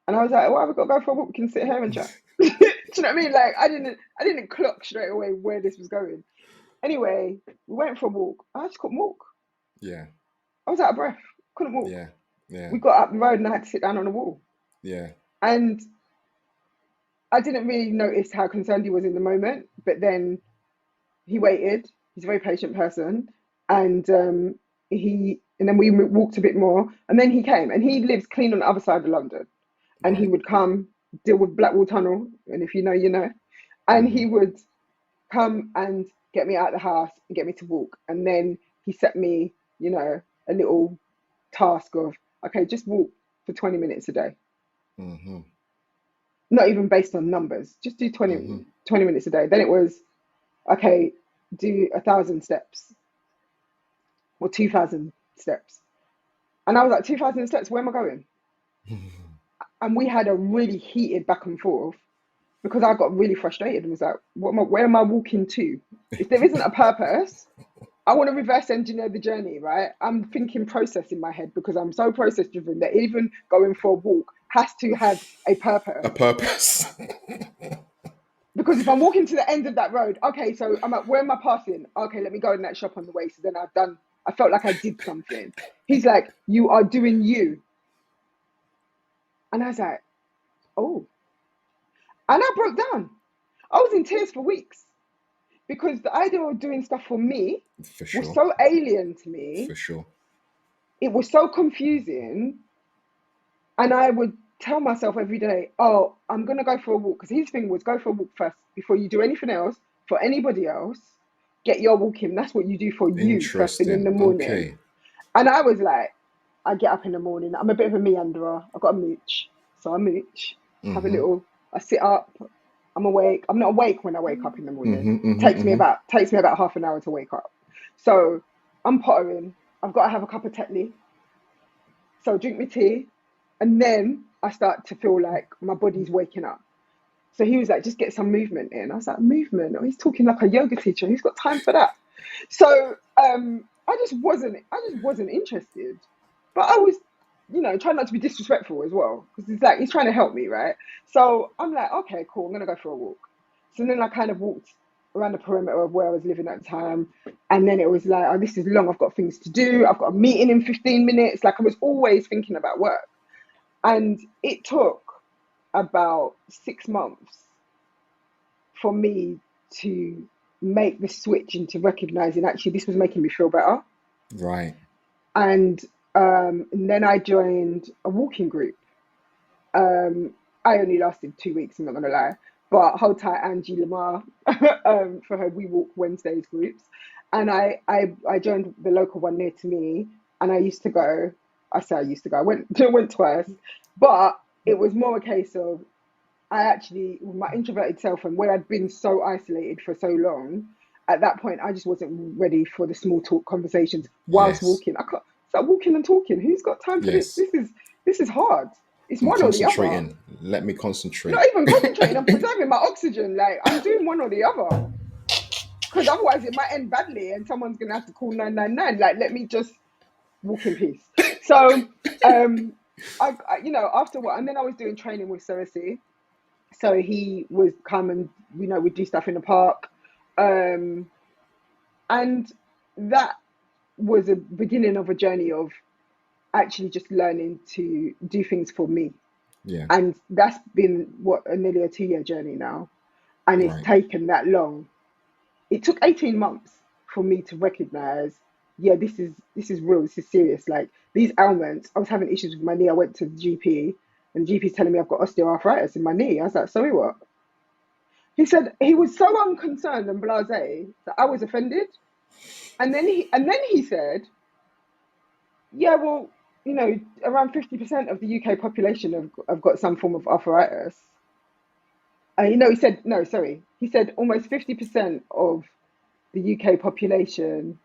And I was like, "Why have we got to go for a walk? We can sit here and chat." Do you know what I mean? Like I didn't clock straight away where this was going. Anyway, we went for a walk. I just couldn't walk. Yeah. I was out of breath. Couldn't walk. Yeah. Yeah. We got up the road and I had to sit down on a wall. Yeah. And I didn't really notice how concerned he was in the moment, but then he waited. He's a very patient person, and and then we walked a bit more, and then he came, and he lives clean on the other side of London, and he Right. would come deal with Blackwall Tunnel, and if you know, you know, and Mm-hmm. he would come and get me out of the house and get me to walk, and then he set me, a little task of, okay, just walk for 20 minutes a day, Mm-hmm. not even based on numbers, just do Mm-hmm. 20 minutes a day. Then it was, okay, do 1,000 steps or 2,000 steps. And I was like, 2,000 steps, where am I going? And we had a really heated back and forth because I got really frustrated and was like, where am I walking to? If there isn't a purpose, I want to reverse engineer the journey, right? I'm thinking process in my head because I'm so process driven that even going for a walk has to have a purpose. A purpose. Because if I'm walking to the end of that road, okay, so I'm like, where am I passing? Okay, let me go in that shop on the way. So then I felt like I did something. He's like, you are doing you. And I was like, oh. And I broke down. I was in tears for weeks because the idea of doing stuff for me For was sure. so alien to me. For sure. It was so confusing. And I would tell myself every day, oh, I'm going to go for a walk. Because his thing was go for a walk first before you do anything else for anybody else. Get your walk in. That's what you do for you first thing in the Interesting. morning. Okay. And I was like, I get up in the morning. I'm a bit of a meanderer. I've got a mooch. So I mooch, have a Mm-hmm. little, I sit up. I'm awake. I'm not awake when I wake up in the morning. Mm-hmm. Mm-hmm. Takes me about half an hour to wake up. So I'm pottering. I've got to have a cup of Tetley. So I drink my tea, and then I start to feel like my body's waking up. So he was like, just get some movement in. I was like, movement? Oh, he's talking like a yoga teacher. Who's got time for that? So I just wasn't interested. But I was, trying not to be disrespectful as well. Because it's like he's trying to help me, right? So I'm like, okay, cool, I'm gonna go for a walk. So then I kind of walked around the perimeter of where I was living at the time. And then it was like, oh, this is long, I've got things to do, I've got a meeting in 15 minutes. Like I was always thinking about work. And it took about 6 months for me to make the switch into recognizing actually this was making me feel better. Right. And and then I joined a walking group. I only lasted 2 weeks, I'm not gonna lie. But hold tight, Angie Lamar, for her We Walk Wednesdays groups. And I joined the local one near to me, and I used to go. I say I used to go. I went went twice, but it was more a case of I actually, with my introverted self and where I'd been so isolated for so long, at that point, I just wasn't ready for the small talk conversations whilst Yes. walking. I can't start walking and talking. Who's got time for this? Yes. This is hard. It's I'm one or the other. concentrating. Let me Not concentrate. even concentrating. I'm preserving my oxygen. Like I'm doing one or the other. Because otherwise, it might end badly, and someone's gonna have to call 999. Like, let me just walk in peace. So, after what, and then I was doing training with Cersei. So he would come and we'd do stuff in the park, um, and that was a beginning of a journey of actually just learning to do things for me, Yeah. and that's been what nearly a 2 year journey now, and it's Right. taken that long. It took 18 months for me to recognize, yeah, this is real, this is serious. Like these ailments, I was having issues with my knee. I went to the GP, and the GP's telling me I've got osteoarthritis in my knee. I was like, sorry, what? He said he was so unconcerned and blasé that I was offended. And then he said, yeah, well, around 50% of the UK population have got some form of arthritis. He said, no, sorry. He said almost 50% of the UK population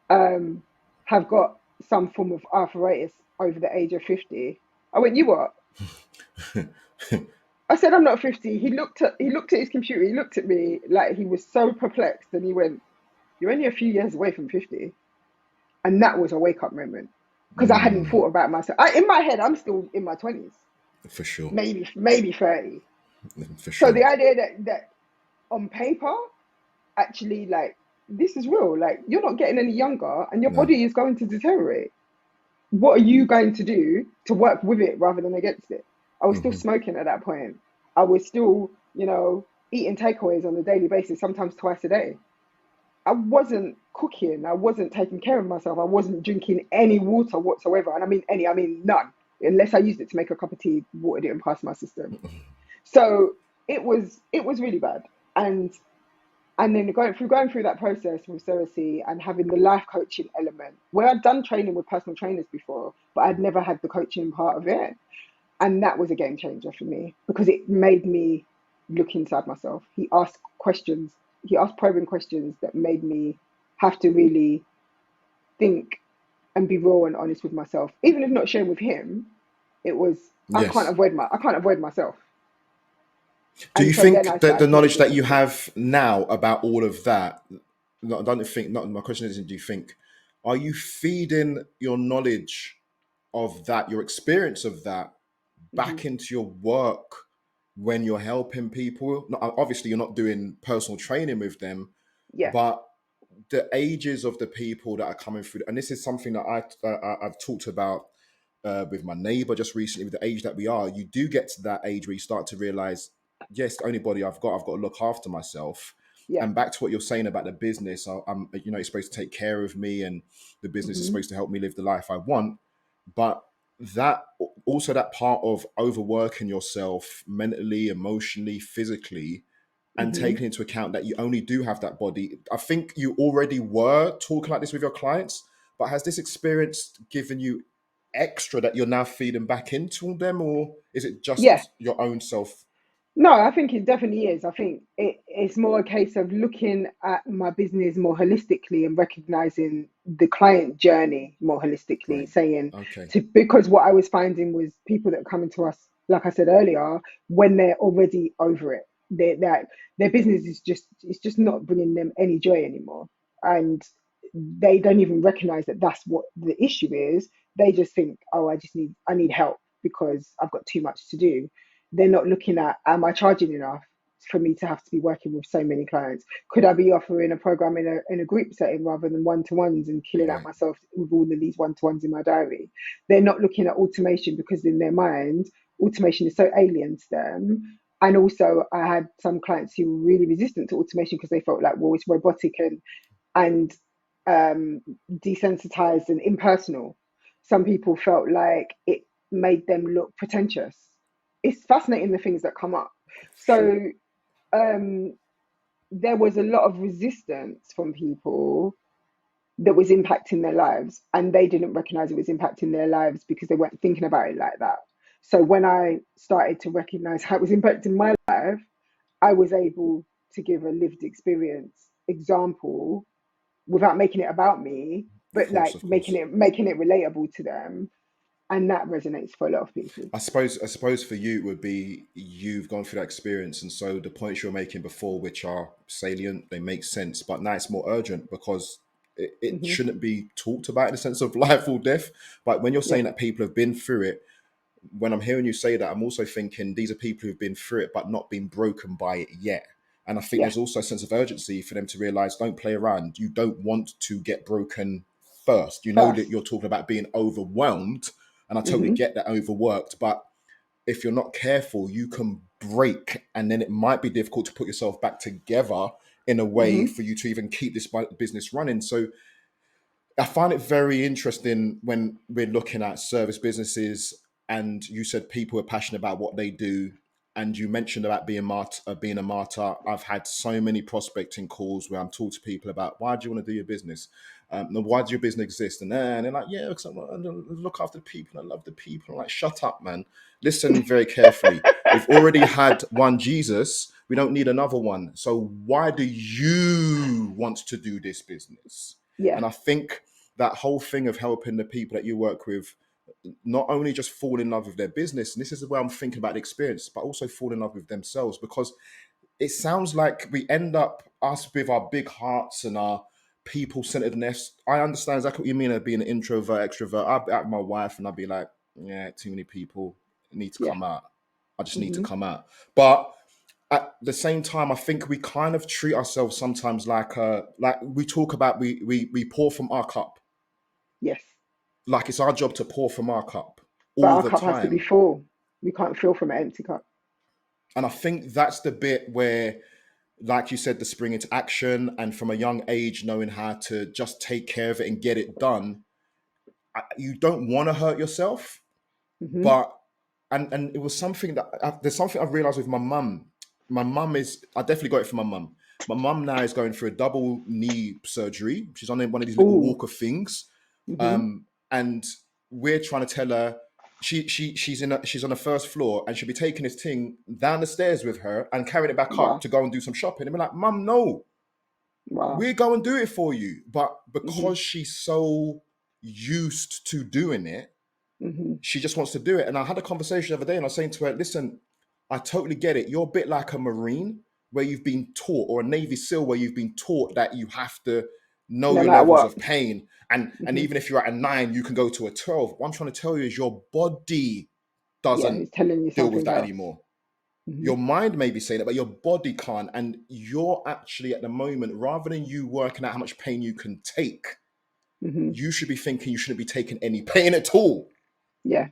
um, have got some form of arthritis over the age of 50. I went, you what? I said, I'm not 50. He looked at his computer, he looked at me like he was so perplexed, and he went, "You're only a few years away from 50." And that was a wake up moment because I hadn't thought about myself. In my head, I'm still in my 20s, For sure. maybe 30. For So sure. the idea that on paper, actually, like, this is real. Like, you're not getting any younger, and your No. body is going to deteriorate. What are you going to do to work with it rather than against it? I was still smoking at that point. I was still, eating takeaways on a daily basis, sometimes twice a day. I wasn't cooking. I wasn't taking care of myself. I wasn't drinking any water whatsoever. And I mean none. Unless I used it to make a cup of tea, water didn't pass my system. So it was really bad. And and then going through that process with Cersei and having the life coaching element, where I'd done training with personal trainers before, but I'd never had the coaching part of it. And that was a game changer for me because it made me look inside myself. He asked probing questions that made me have to really think and be raw and honest with myself. Even if not sharing with him, it was Yes. I can't avoid myself. Do And you so then I think that the started to knowledge dig that you into it. have now about all of that, not, don't think, not, my question isn't, do you think, are you feeding your knowledge of that, your experience of that, Hmm. back into your work when you're helping people? Obviously, you're not doing personal training with them, Yeah, but the ages of the people that are coming through, and this is something that I've talked about with my neighbor just recently. With the age that we are, you do get to that age where you start to realize, yes, the only body I've got to look after myself. yeah. And back to what you're saying about the business, I'm, you're supposed to take care of me, and the business is Hmm. supposed to help me live the life I want. But that also, that part of overworking yourself mentally, emotionally, physically, and Hmm. taking into account that you only do have that body. I think you already were talking like this with your clients, but has this experience given you extra that you're now feeding back into them, or is it Yeah. just your own self? No, I think it definitely is. I think it's more a case of looking at my business more holistically and recognizing the client journey more holistically, Great. saying Okay. because what I was finding was people that are coming to us, like I said earlier, when they're already over it, that their business is just not bringing them any joy anymore, and they don't even recognize that that's what the issue is. They just think, oh, I need help because I've got too much to do. They're not looking at, am I charging enough for me to have to be working with so many clients? Could I be offering a program in a group setting rather than one to ones and killing out Right. myself with all of these one to ones in my diary? They're not looking at automation because in their mind, automation is so alien to them. And also, I had some clients who were really resistant to automation because they felt like, well, it's robotic and um, desensitized and impersonal. Some people felt like it made them look pretentious. It's fascinating the things that come up. Sure. So um, there was a lot of resistance from people that was impacting their lives, and they didn't recognize it was impacting their lives because they weren't thinking about it like that. So when I started to recognize how it was impacting my life, I was able to give a lived experience example without making it about me, Of but course. like Of course. making it relatable to them, and that resonates for a lot of people. I suppose for you it would be, you've gone through that experience, and so the points you're making before, which are salient, they make sense, but now it's more urgent because it Hmm. shouldn't be talked about in the sense of life or death. But when you're Yeah, saying that people have been through it, when I'm hearing you say that, I'm also thinking these are people who've been through it but not been broken by it yet. And I think yeah, there's also a sense of urgency for them to realize, don't play around. You don't want to get broken first. You know that first. you're talking about being overwhelmed, and I totally Hmm. get that, overworked. But if you're not careful, you can break, and then it might be difficult to put yourself back together in a way Hmm. for you to even keep this business running. So I find it very interesting when we're looking at service businesses, and you said people are passionate about what they do, and you mentioned about being a martyr. I've had so many prospecting calls where I'm talking to people about, why do you want to do your business? Why does your business exist? And they're like, yeah, because I want to look after the people. I love the people. I'm like, shut up, man. Listen very carefully. We've already had one Jesus. We don't need another one. So why do you want to do this business? Yeah. And I think that whole thing of helping the people that you work with not only just fall in love with their business, and this is the way I'm thinking about the experience, but also fall in love with themselves. Because it sounds like we end up, us with our big hearts and our people centeredness. I understand exactly what you mean of being an introvert, extrovert. I'd be at my wife and I'd be like, yeah, too many people need to Yeah. come out. I just need to Hmm. come out. But at the same time, I think we kind of treat ourselves sometimes like we talk about, we pour from our cup. Yes. Like it's our job to pour from our cup But all our the cup has to be time. full. We can't fill from an empty cup. And I think that's the bit where, like you said, the spring into action, and from a young age knowing how to just take care of it and get it done. You don't want to hurt yourself, Hmm. but and it was something that there's something I've realized with my mum. My mum is, I definitely got it from my mum. My mum now is going through a double knee surgery. She's on one of these little Oh. walker things, Hmm. and we're trying to tell her she's on the first floor and she'll be taking this thing down the stairs with her and carrying it back up Wow. to go and do some shopping. And we're like, Mum, no, Wow. we go and do it for you. But Hmm. because she's so used to doing it, Hmm. she just wants to do it. And I had a conversation the other day and I was saying to her, listen, I totally get it. You're a bit like a Marine where you've been taught, or a Navy SEAL where you've been taught that you have to know No your matter levels what. of pain. And Hmm. even if you're at a 9, you can go to a 12. What I'm trying to tell you is your body Yeah, doesn't he's telling you deal with something that else. anymore. Hmm. Your mind may be saying it, but your body can't. And you're actually at the moment, rather than you working out how much pain you can take, Hmm. you should be thinking you shouldn't be taking any pain at all. Yeah.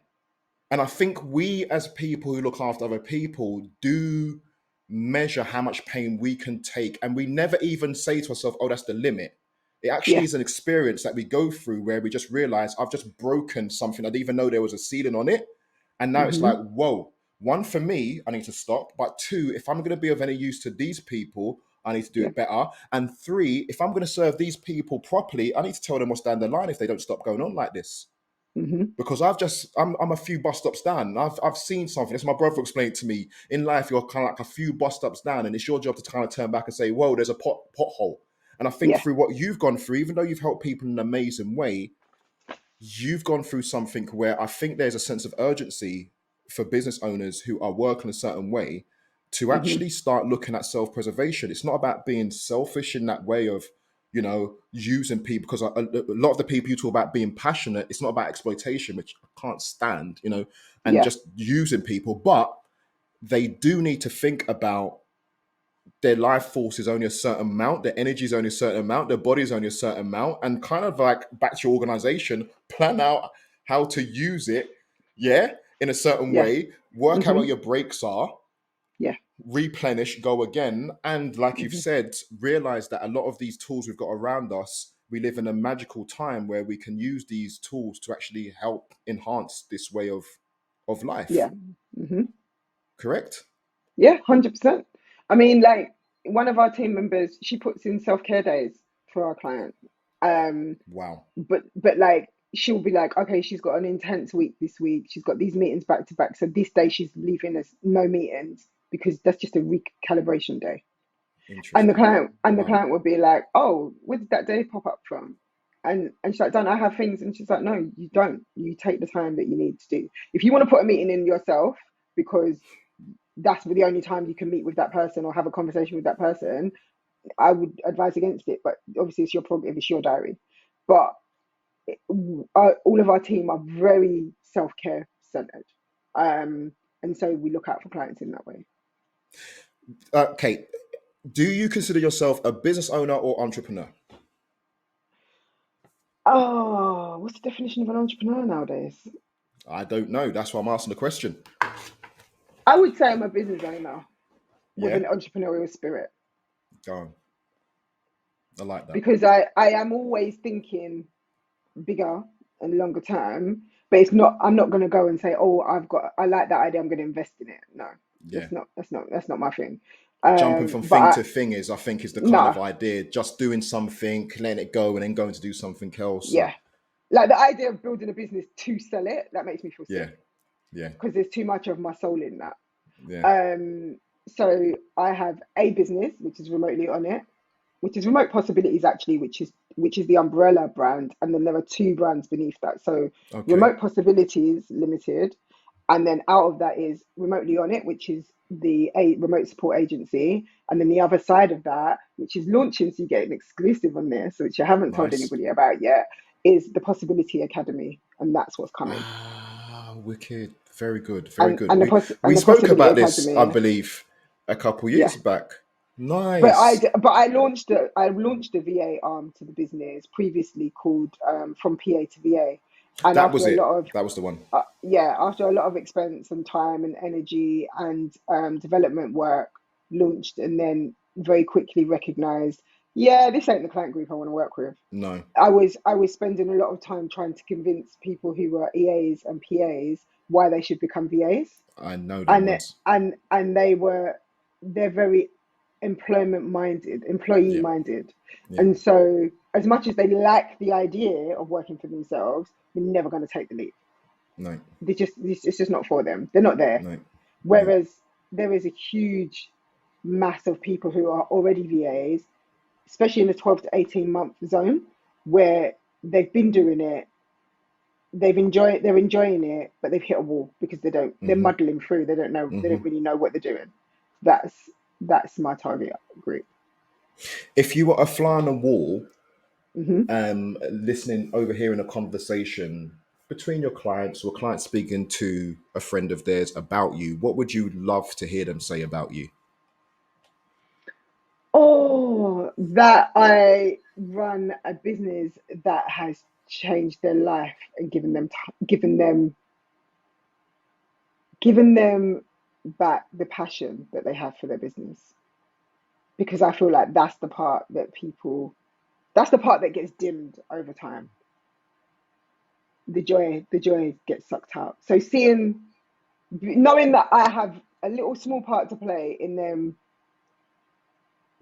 And I think we, as people who look after other people, do measure how much pain we can take. And we never even say to ourselves, oh, that's the limit. It actually Yeah. is an experience that we go through where we just realize I've just broken something. I didn't even know there was a ceiling on it. And now it's like, Hmm. whoa, one, for me, I need to stop. But two, if I'm going to be of any use to these people, I need to do Yeah. it better. And three, if I'm going to serve these people properly, I need to tell them what's down the line if they don't stop going on like this. Hmm. Because I'm a few bus stops down. I've seen something. As my brother explained to me, in life you're kind of like a few bus stops down, and it's your job to kind of turn back and say, "Whoa, there's a pothole." And I think Yeah. through what you've gone through, even though you've helped people in an amazing way, you've gone through something where I think there's a sense of urgency for business owners who are working a certain way to Hmm. actually start looking at self-preservation. It's not about being selfish in that way of, using people, because a lot of the people you talk about being passionate, it's not about exploitation, which I can't stand, and Yeah. just using people, but they do need to think about their life force is only a certain amount, their energy is only a certain amount, their body is only a certain amount, and kind of like back to your organization, plan out how to use it, yeah, in a certain Yeah. way, work out Hmm. what your breaks are, Yeah. replenish, go again, and like you've Hmm. said, realize that a lot of these tools we've got around us, we live in a magical time where we can use these tools to actually help enhance this way of life. Yeah. Hmm. Correct? Yeah. 100%. I mean, like one of our team members, she puts in self-care days for our client. Um, Wow. but like she'll be like, okay, she's got an intense week this week. She's got these meetings back to back. So this day she's leaving us no meetings because that's just a recalibration day. And the Interesting. Wow. client would be like, oh, where did that day pop up from? And she's like, don't I have things? And she's like, no, you don't. You take the time that you need to do. If you want to put a meeting in yourself because that's the only time you can meet with that person or have a conversation with that person, I would advise against it. But obviously, it's your prerogative, it's your diary. But all of our team are very self care centered, um, and so we look out for clients in that way. Okay. Do you consider yourself a business owner or entrepreneur? Oh, what's the definition of an entrepreneur nowadays? I don't know. That's why I'm asking the question. I would say I'm a business owner with Yeah. an entrepreneurial spirit Go on. I like that. because I am always thinking bigger and longer term, but it's not, I'm not going to go and say, oh, I like that idea, I'm going to invest in it. No, Yeah. that's not my thing. Jumping from But thing to thing is, I think, is the kind no, of idea. Just doing something, letting it go, and then going to do something else. And yeah, like the idea of building a business to sell it, that makes me feel yeah, sick yeah, because there's too much of my soul in that. yeah. Um, so I have a business which is remotely on it, which is remote possibilities actually, which is which is the umbrella brand, and then there are two brands beneath that. So Okay. Remote Possibilities Limited, and then out of that is Remotely Onit, which is the remote support agency, and then the other side of that, which is launching, so you get an exclusive on this, which I haven't told Nice. anybody about yet, is the Possibility Academy, and that's what's coming. Ah, wicked. Very good. Very And good. and the We and the spoke Possibility about this, I Academy, believe, a couple yeah. years back. But I Nice. but I launched a VA arm to the business previously called From PA to VA, and That after was a it. lot of That was the one. after a lot of expense and time and energy and development work, launched and then very quickly recognized, yeah, this ain't the client group I want to work with. No, I was spending a lot of time trying to convince people who were EAs and PAs why they should become VAs, I know them and ones. they're very employee Yeah. minded, Yeah. and so as much as they like the idea of working for themselves, they're never going to take the leap. No. It's just not for them. They're not there. No. No. Whereas there is a huge mass of people who are already VAs, especially in the 12 to 18-month zone, where they've been doing it, they're enjoying it, but they've hit a wall because they're Mm-hmm. muddling through. They Mm-hmm. don't really know what they're doing. That's my target group. If you were a fly on the wall, Hmm. listening, overhearing a conversation between your clients or clients speaking to a friend of theirs about you, what would you love to hear them say about you? Oh, that I run a business that has changed their life and given them back the passion that they have for their business. Because I feel like that's the part that gets dimmed over time. The joy gets sucked out. So knowing that I have a little small part to play in them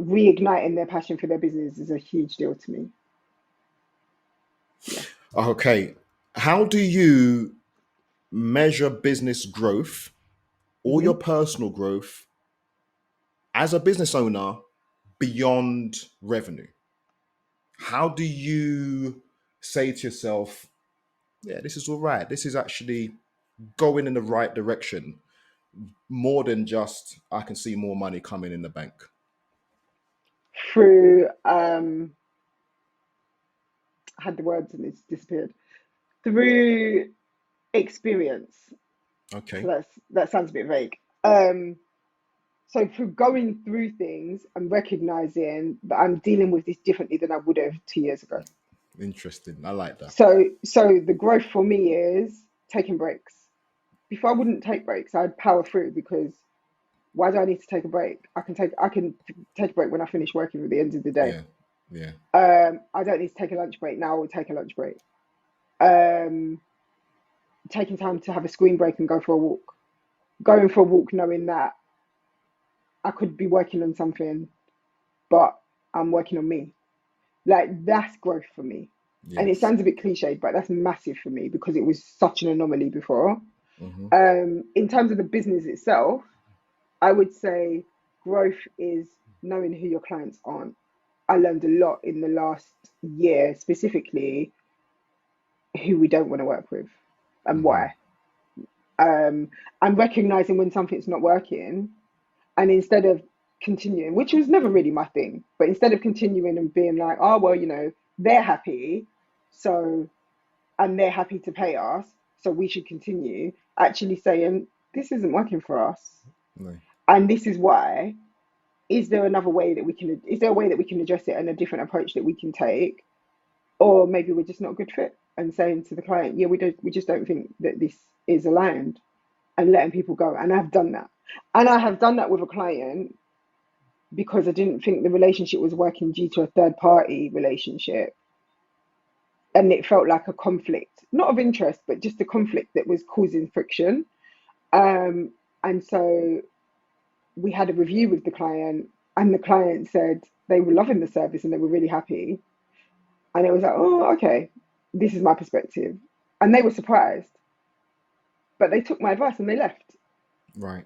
reigniting their passion for their business is a huge deal to me. Yeah. Okay. How do you measure business growth or your Hmm. personal growth as a business owner beyond revenue? How do you say to yourself, yeah, this is all right. This is actually going in the right direction more than just I can see more money coming in the bank. Through I had the words and it's disappeared. Through experience. So Okay. that sounds a bit vague. Um, so through going through things and recognizing that I'm dealing with this differently than I would have 2 years ago. Interesting. I like that. So the growth for me is taking breaks. Before I wouldn't take breaks, I'd power through because why do I need to take a break? I can take a break when I finish working at the end of the day. Yeah. Yeah. I don't need to take a lunch break now. I'll take a lunch break. Um, Taking time to have a screen break and go for a walk. Going for a walk, knowing that I could be working on something, but I'm working on me. Like that's growth for me. And it Yes. sounds a bit cliched, but that's massive for me because it was such an anomaly before. Hmm. In terms of the business itself, I would say growth is knowing who your clients aren't. I learned a lot in the last year, specifically who we don't want to work with and Hmm. why. And recognizing when something's not working, and instead of continuing, which was never really my thing, but instead of continuing and being like, oh, well, they're happy, so, and they're happy to pay us, so we should continue, actually saying, this isn't working for us. No. And this is why. Is there a way that we can address it and a different approach that we can take? Or maybe we're just not a good fit and saying to the client, yeah, we just don't think that this is aligned, and letting people go. And I've done that. And I have done that with a client because I didn't think the relationship was working due to a third party relationship. And it felt like a conflict, not of interest, but just a conflict that was causing friction. Um, and so we had a review with the client, and the client said they were loving the service and they were really happy. And it was like, oh, okay, this is my perspective. And they were surprised, but they took my advice and they left. Right.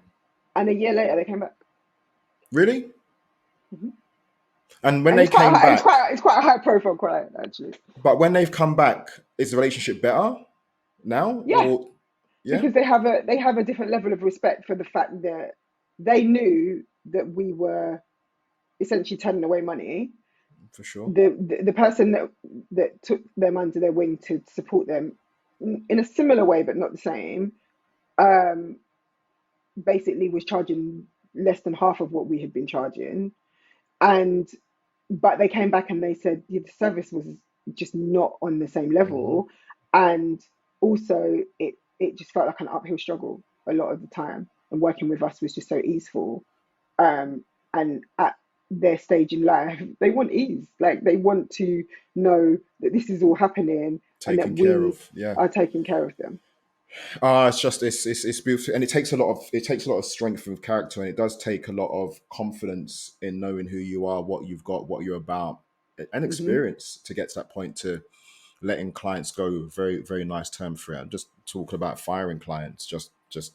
And a year later, they came back. Really? Mhm. And when And they came back, it's quite a high profile client actually. but when they've come back, is the relationship better now? Yeah, Or yeah, because they have a different level of respect for the fact that they knew that we were essentially turning away money. for sure. The person that took them under their wing to support them in a similar way but not the same, um, basically was charging less than half of what we had been charging. And but they came back and they said, yeah, the service was just not on the same Hmm. level, and also it just felt like an uphill struggle a lot of the time, and working with us was just so easeful. And at their stage in life, they want ease, like they want to know that this is all happening and that Taken care we of, yeah. are taking care of them. It's just it's beautiful, and it takes a lot of strength of character, and it does take a lot of confidence in knowing who you are, what you've got, what you're about, and Hmm. experience to get to that point to letting clients go. Very very nice term for it. I'm just talking about firing clients, just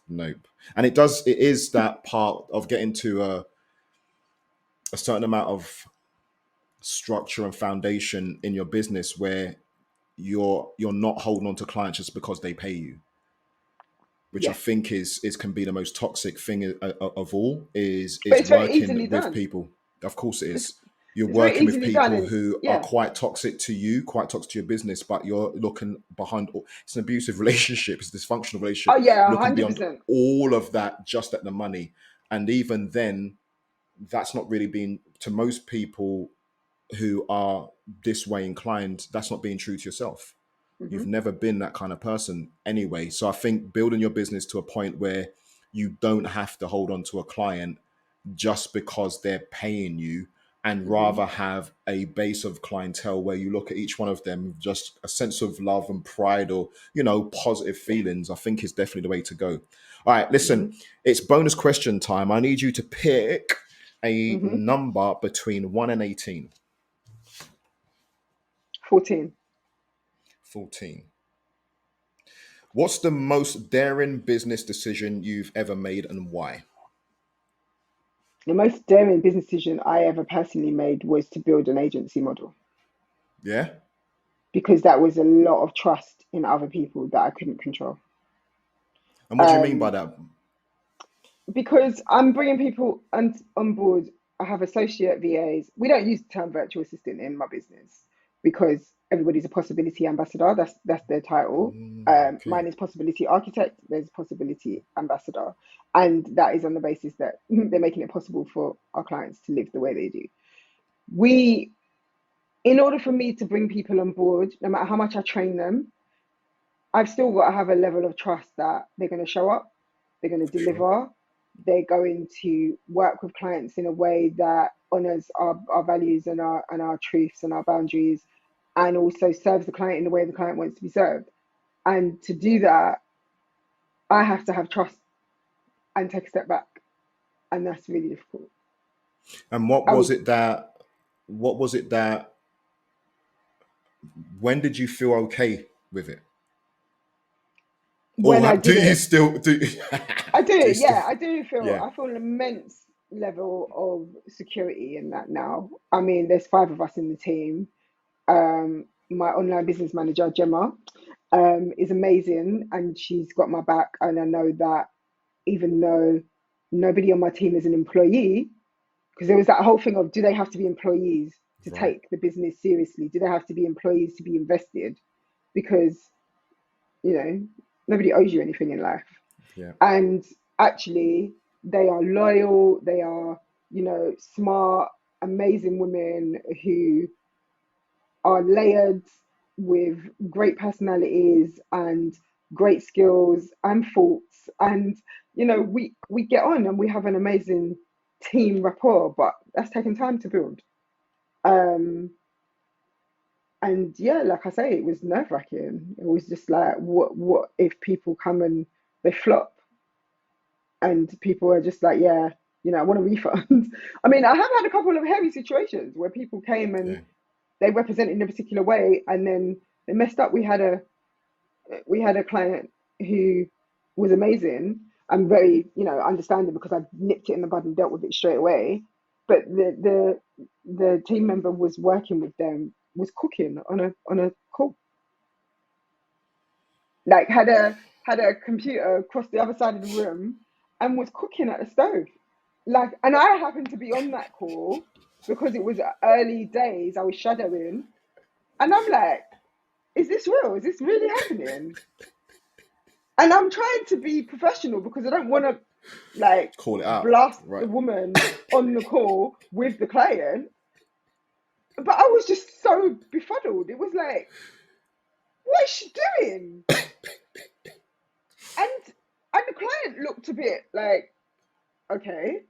nope. And it is that part of getting to a certain amount of structure and foundation in your business where you're not holding on to clients just because they pay you, which I Yes, think is can be the most toxic thing of all, but is it's very working easily with done. people. Of course it it's, is. You're it's very working with easily done, people and who are yeah. quite toxic to you, quite toxic to your business, but you're looking behind. It's an abusive relationship. It's a dysfunctional Oh relationship. yeah, Looking beyond 100%. all of that, just at the money, and even then, that's not really being to most people who are this way inclined. That's not being true to yourself. You've Hmm. never been that kind of person anyway. So I think building your business to a point where you don't have to hold on to a client just because they're paying you, and Hmm. rather have a base of clientele where you look at each one of them with just a sense of love and pride, or positive Yeah. feelings, I think is definitely the way to go. All right, listen, Hmm. it's bonus question time. I need you to pick a Hmm. number between 1 and 18. 14. 14. What's the most daring business decision you've ever made, and why? The most daring business decision I ever personally made was to build an agency model, Yeah. because that was a lot of trust in other people that I couldn't control. And what do you mean by Um, that? because I'm bringing people on board. I have associate VAs. We don't use the term virtual assistant in my business because everybody's a possibility ambassador. That's their title. Okay. Mine is possibility architect. There's possibility ambassador, and that is on the basis that they're making it possible for our clients to live the way they do. We, in order for me to bring people on board, no matter how much I train them, I've still got to have a level of trust that they're going to show up, they're going to For sure. deliver, they're going to work with clients in a way that honors our values and our truths and our boundaries, and also serves the client in the way the client wants to be served. And to do that, I have to have trust and take a step back, and that's really difficult. And I was what was it that when did you feel okay with it? when Or I do did you it, still do I do, do you still yeah, I do feel yeah. I feel an immense level of security in that now. I mean, there's five of us in the team. My online business manager, Gemma, is amazing, and she's got my back. And I know that even though nobody on my team is an employee, because there was that whole thing of, do they have to be employees to Right. take the business seriously? Do they have to be employees to be invested? Because, you know, nobody owes you anything in life. Yeah. And actually, they are loyal, they are, smart, amazing women who are layered with great personalities and great skills and faults, and we get on and we have an amazing team rapport, but that's taken time to build. um and yeah, like I say, it was nerve-wracking. It was just like, what if people come and they flop, and people are just like, yeah, I want a refund. I mean, I have had a couple of hairy situations where people came and Yeah. they represented in a particular way, and then they messed up. We had a client who was amazing and very, understanding, because I nipped it in the bud and dealt with it straight away. but the team member was working with them was cooking on a call, like had a computer across the other side of the room and was cooking at the stove. Like, and I happened to be on that call because it was early days. I was shadowing, and I'm like, "Is this real? Is this really happening?" And I'm trying to be professional because I don't want to like Call it out. blast the Right. woman on the call with the client. But I was just so befuddled. It was like, what is she doing? And the client looked a bit like, okay.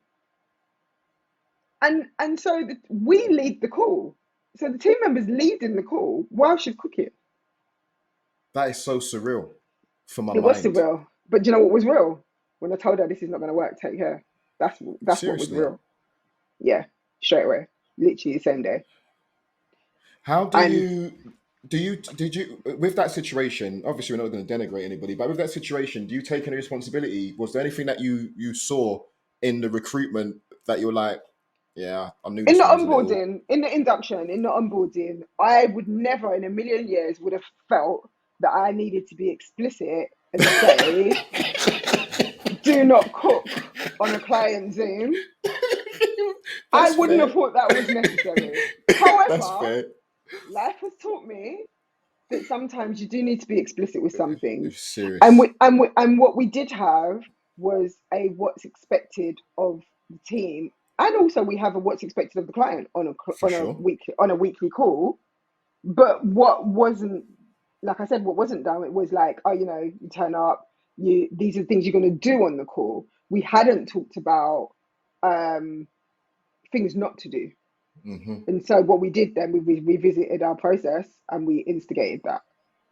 And so we lead the call. So the team members lead in the call while she's cooking. That is so surreal for my It was mind. surreal. But do you know what was real? When I told her this is not going to work, take her. That's what was Seriously. real. Yeah, straight away, literally the same day. How do And you did you with that situation? Obviously, we're not going to denigrate anybody, but with that situation, do you take any responsibility? Was there anything that you saw in the recruitment that you were like, yeah, I knew in this the one was a little onboarding, in the induction, in the onboarding, I would never in a million years would have felt that I needed to be explicit and say, do not cook on a client Zoom. I That's wouldn't have fair. thought that was necessary. That's However, fair. life has taught me that sometimes you do need to be explicit with some things. It's And serious and what we did have was a what's expected of the team, and also we have a what's expected of the client for sure. on a weekly call. But what wasn't, like I said, what wasn't done, it was like, oh, you know, you turn up, you these are things you're going to do on the call. We hadn't talked about um, things not to do. Hmm. And so what we did then, we revisited our process and we instigated that.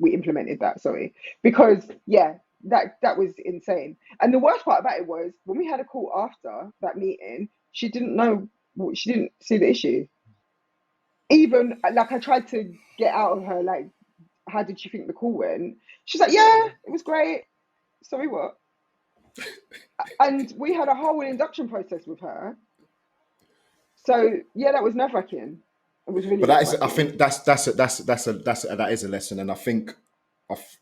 We implemented that, sorry. Because yeah, that was insane. And the worst part about it was when we had a call after that meeting, she didn't know, she didn't see the issue. Even like I tried to get out of her, like, how did she think the call went? She's like, yeah, it was great. Sorry, what? And we had a whole induction process with her. So yeah, that was nerve wracking. It was really But nerve that is, I wracking. think that is a lesson, and I think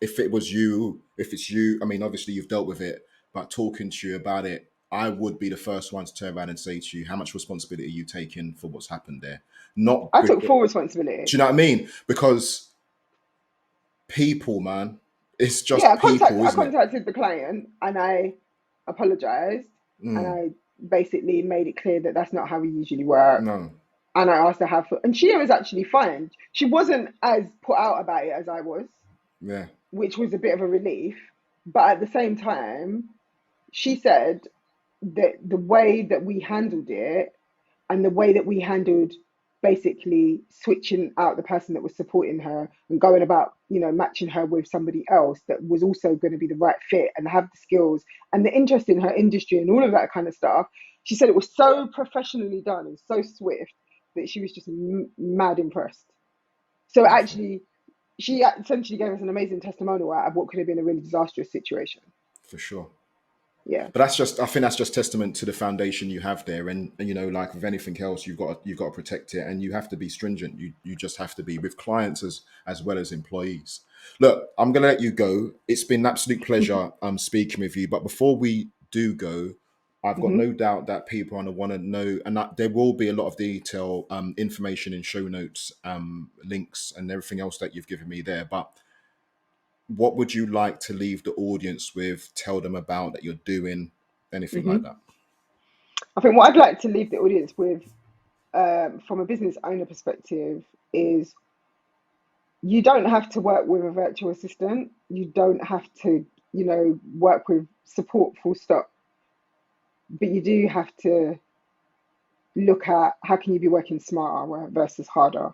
if it was you, if it's you, I mean, obviously you've dealt with it, but talking to you about it, I would be the first one to turn around and say to you, how much responsibility are you taking for what's happened there? Not, I do took full you responsibility. know what I mean? Because people, man, it's Yeah, just people, I isn't it? contacted the client and I apologized and Mm, I basically made it clear that that's not how we usually work. no, And I asked her how, and she was actually fine. She wasn't as put out about it as I was, yeah, which was a bit of a relief. But at the same time, she said that the way that we handled it and the way that we handled basically switching out the person that was supporting her and going about, you know, matching her with somebody else that was also going to be the right fit and have the skills and the interest in her industry and all of that kind of stuff. She said it was so professionally done and so swift that she was just mad impressed. So beautiful, actually, she essentially gave us an amazing testimonial out of what could have been a really disastrous situation. for sure. Yeah. But that's just, I think that's just testament to the foundation you have there, and you know, like with anything else, you've got to protect it, and you have to be stringent. You just have to be with clients as well as employees. Look, I'm gonna let you go. It's been an absolute pleasure speaking with you. But before we do go, I've got Hmm. no doubt that people are gonna want to know, and that there will be a lot of detail information in show notes, links, and everything else that you've given me there. But what would you like to leave the audience with? Tell them about that you're doing anything like Hmm. that. I think what I'd like to leave the audience with, from a business owner perspective, is you don't have to work with a virtual assistant. You don't have to, you know, work with support full stop. But you do have to look at how can you be working smarter versus harder.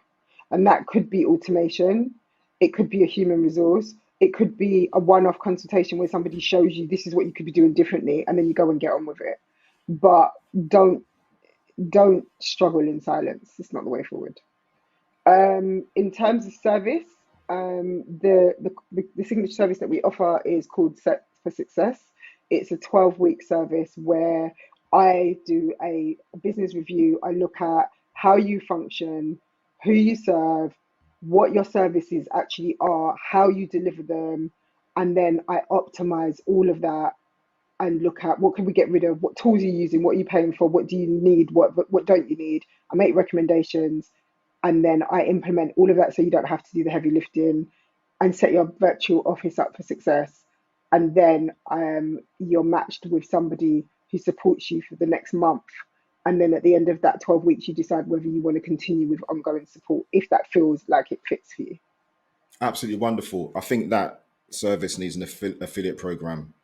And that could be automation. It could be a human resource. It could be a one-off consultation where somebody shows you this is what you could be doing differently, and then you go and get on with it. But don't don't struggle in silence. It's not the way forward. In terms of service, the signature service that we offer is called Set for Success. It's a 12-week service where I do a business review. I look at how you function, who you serve, what your services actually are, how you deliver them, and then I optimize all of that and look at what can we get rid of, what tools are you using, what are you paying for, what do you need, what don't you need. I make recommendations, and then I implement all of that so you don't have to do the heavy lifting, and set your virtual office up for success. And then you're matched with somebody who supports you for the next month. And then at the end of that 12 weeks, you decide whether you want to continue with ongoing support if that feels like it fits for you. Absolutely wonderful. I think that service needs an affiliate program,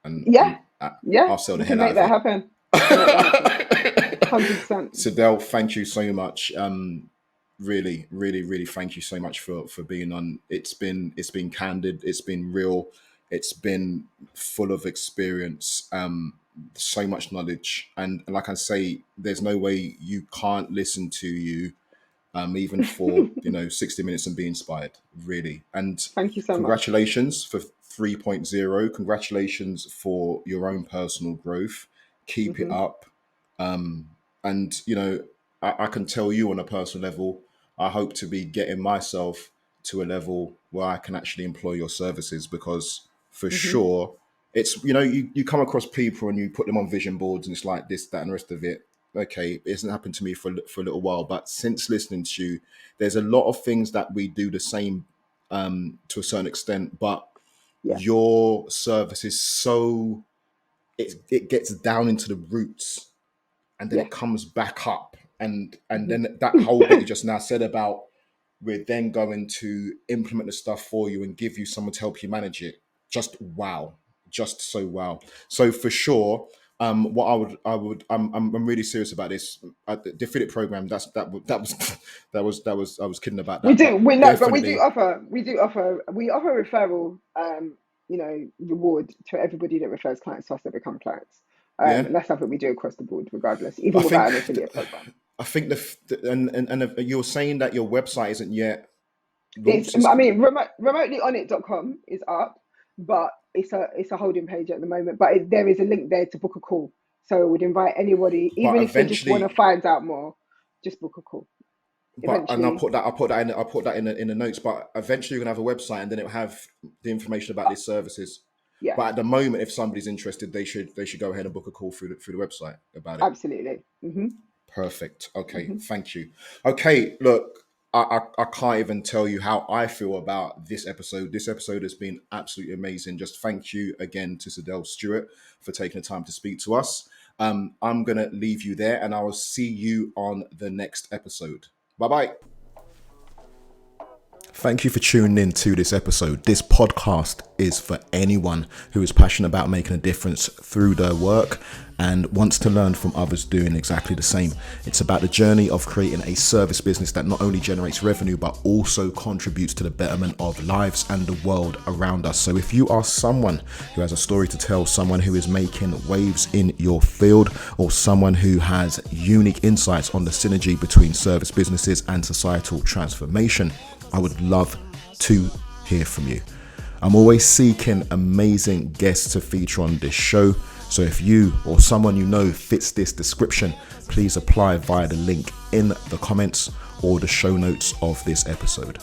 Yeah, and yeah, I'll sell the we can hell out make of that it. happen. We can make that happen. 100%. Cydelle, thank you so much. Really, really, really, thank you so much for being on. It's been candid. It's been real. It's been full of experience. So much knowledge, and like I say, there's no way you can't listen to you even for 60 minutes and be inspired, really. And Thank you so much. congratulations for 3.0. Congratulations for your own personal growth. Keep it Hmm. up. And I can tell you on a personal level, I hope to be getting myself to a level where I can actually employ your services, because for Hmm. sure it's you come across people and you put them on vision boards and it's like this, that, and the rest of it. Okay, it hasn't happened to me for a little while, but since listening to you, there's a lot of things that we do the same to a certain extent, but Yeah. your service is so it gets down into the roots, and then Yeah. it comes back up, and Hmm. then that whole bit you just now said about we're then going to implement the stuff for you and give you someone to help you manage it. Just wow, just so wow. So for sure, what I'm really serious about this. The affiliate program. That was I was kidding about We that, do. but We know, but we do definitely, offer. We do offer. We offer referral. Reward to everybody that refers clients to us that become clients. yeah. And that's something we do across the board, regardless, even I without think, an affiliate program. I think and if you're saying that your website isn't yet It's. launched. I mean, remotelyonit.com is up, but it's a holding page at the moment. But there is a link there to book a call. So I would invite anybody, But even if they just want to eventually, find out more, just book a call. and Eventually, I'll put that in the notes. But eventually, you're gonna have a website, and then it'll have the information about these services. yeah, But at the moment, if somebody's interested, they should go ahead and book a call through the website about it. absolutely. Hmm. Perfect. Okay, Hmm. thank you. Okay, look, I can't even tell you how I feel about this episode. This episode has been absolutely amazing. Just thank you again to Cydelle Stewart for taking the time to speak to us. I'm gonna leave you there, and I will see you on the next episode. Bye bye. Thank you for tuning in to this episode. This podcast is for anyone who is passionate about making a difference through their work and wants to learn from others doing exactly the same. It's about the journey of creating a service business that not only generates revenue, but also contributes to the betterment of lives and the world around us. So if you are someone who has a story to tell, someone who is making waves in your field, or someone who has unique insights on the synergy between service businesses and societal transformation, I would love to hear from you. I'm always seeking amazing guests to feature on this show. So if you or someone you know fits this description, please apply via the link in the comments or the show notes of this episode.